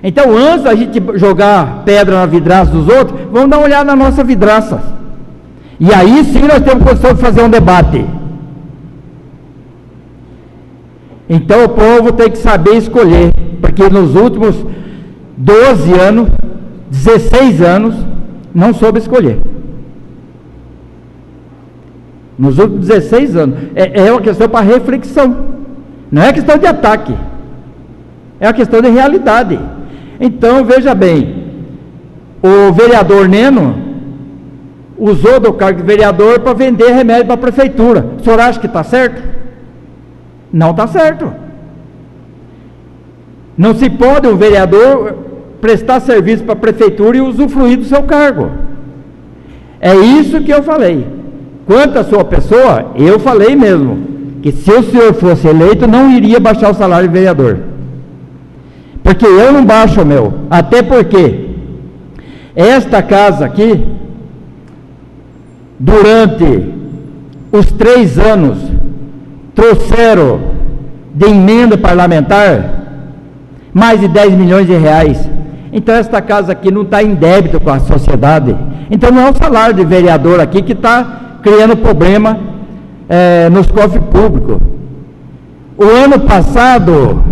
Então antes da gente jogar pedra na vidraça dos outros, vamos dar uma olhada na nossa vidraça. E aí sim nós temos condição de fazer um debate. Então o povo tem que saber escolher, porque nos últimos 12 anos, 16 anos, não soube escolher. Nos últimos 16 anos. É uma questão para reflexão. Não é questão de ataque. É uma questão de realidade. Então, veja bem, o vereador Neno usou do cargo de vereador para vender remédio para a prefeitura. O senhor acha que está certo? Não está certo. Não se pode um vereador prestar serviço para a prefeitura e usufruir do seu cargo. É isso que eu falei. Quanto à sua pessoa, eu falei mesmo, que se o senhor fosse eleito, não iria baixar o salário de vereador. Porque eu não baixo o meu. Até porque esta casa aqui, durante os 3 anos, trouxeram de emenda parlamentar mais de 10 milhões de reais. Então esta casa aqui não está em débito com a sociedade. Então não é o salário de vereador aqui que está criando problema nos cofres públicos. O ano passado,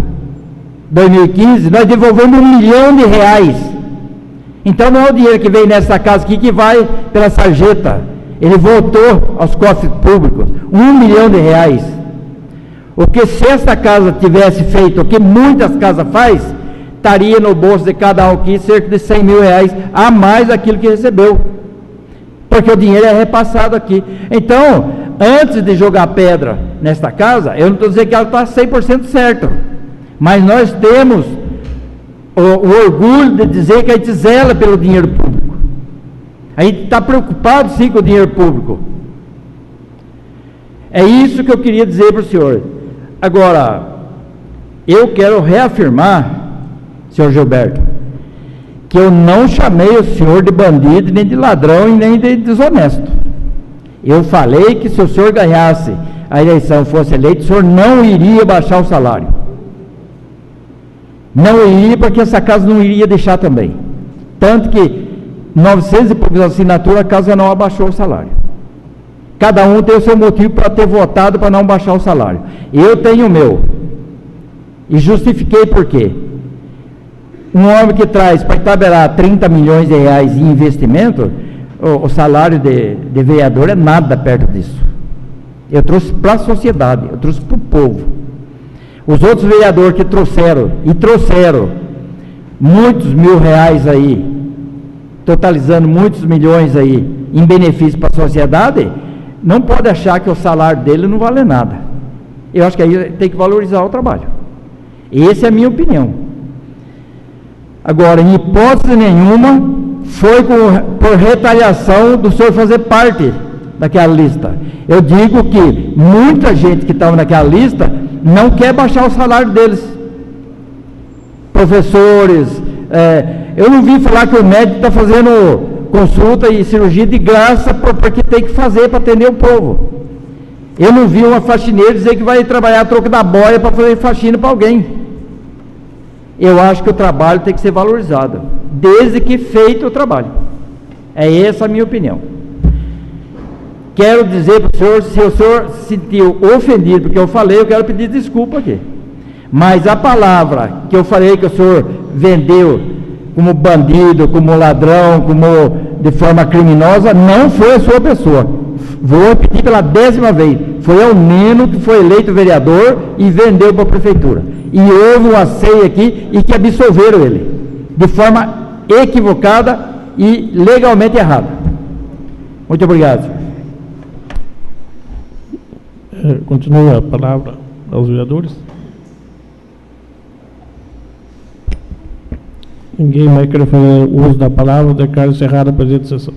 2015, nós devolvemos R$1 milhão. Então não é o dinheiro que vem nessa casa aqui que vai pela sarjeta. Ele voltou aos cofres públicos, R$1 milhão. O que se essa casa tivesse feito o que muitas casas faz, estaria no bolso de cada um aqui cerca de R$100 mil a mais daquilo que recebeu. Porque o dinheiro é repassado aqui. Então, antes de jogar pedra nesta casa, eu não estou dizendo que ela está 100% certa, mas nós temos o orgulho de dizer que a gente zela pelo dinheiro público. A gente está preocupado sim com o dinheiro público. É isso que eu queria dizer para o senhor. Agora, eu quero reafirmar, senhor Gilberto, que eu não chamei o senhor de bandido, nem de ladrão e nem de desonesto. Eu falei que se o senhor ganhasse a eleição, fosse eleito, o senhor não iria baixar o salário. Não iria, porque essa casa não iria deixar também. Tanto que 900 e poucas assinaturas, a casa não abaixou o salário. Cada um tem o seu motivo para ter votado para não baixar o salário. Eu tenho o meu. E justifiquei por quê. Um homem que traz para Itaberá 30 milhões de reais em investimento, o salário de vereador é nada perto disso. Eu trouxe para a sociedade, eu trouxe para o povo. Os outros vereadores que trouxeram muitos mil reais aí, totalizando muitos milhões aí em benefício para a sociedade, não pode achar que o salário dele não vale nada. Eu acho que aí tem que valorizar o trabalho. Essa é a minha opinião. Agora, em hipótese nenhuma, foi por retaliação do senhor fazer parte daquela lista. Eu digo que muita gente que estava naquela lista não quer baixar o salário deles. Professores, eu não vi falar que o médico está fazendo consulta e cirurgia de graça porque tem que fazer para atender o povo. Eu não vi uma faxineira dizer que vai trabalhar a troco da boia para fazer faxina para alguém. Eu acho que o trabalho tem que ser valorizado, desde que feito o trabalho. É essa a minha opinião. Quero dizer para o senhor, se o senhor se sentiu ofendido porque eu falei, eu quero pedir desculpa aqui. Mas a palavra que eu falei que o senhor vendeu como bandido, como ladrão, como de forma criminosa, não foi a sua pessoa. Vou pedir pela 10ª vez. Foi ao Neno que foi eleito vereador e vendeu para a prefeitura. E houve uma ceia aqui e que absolveram ele, de forma equivocada e legalmente errada. Muito obrigado, senhor. Continua a palavra aos vereadores. Ninguém mais quer fazer uso da palavra, declaro encerrada a presente sessão.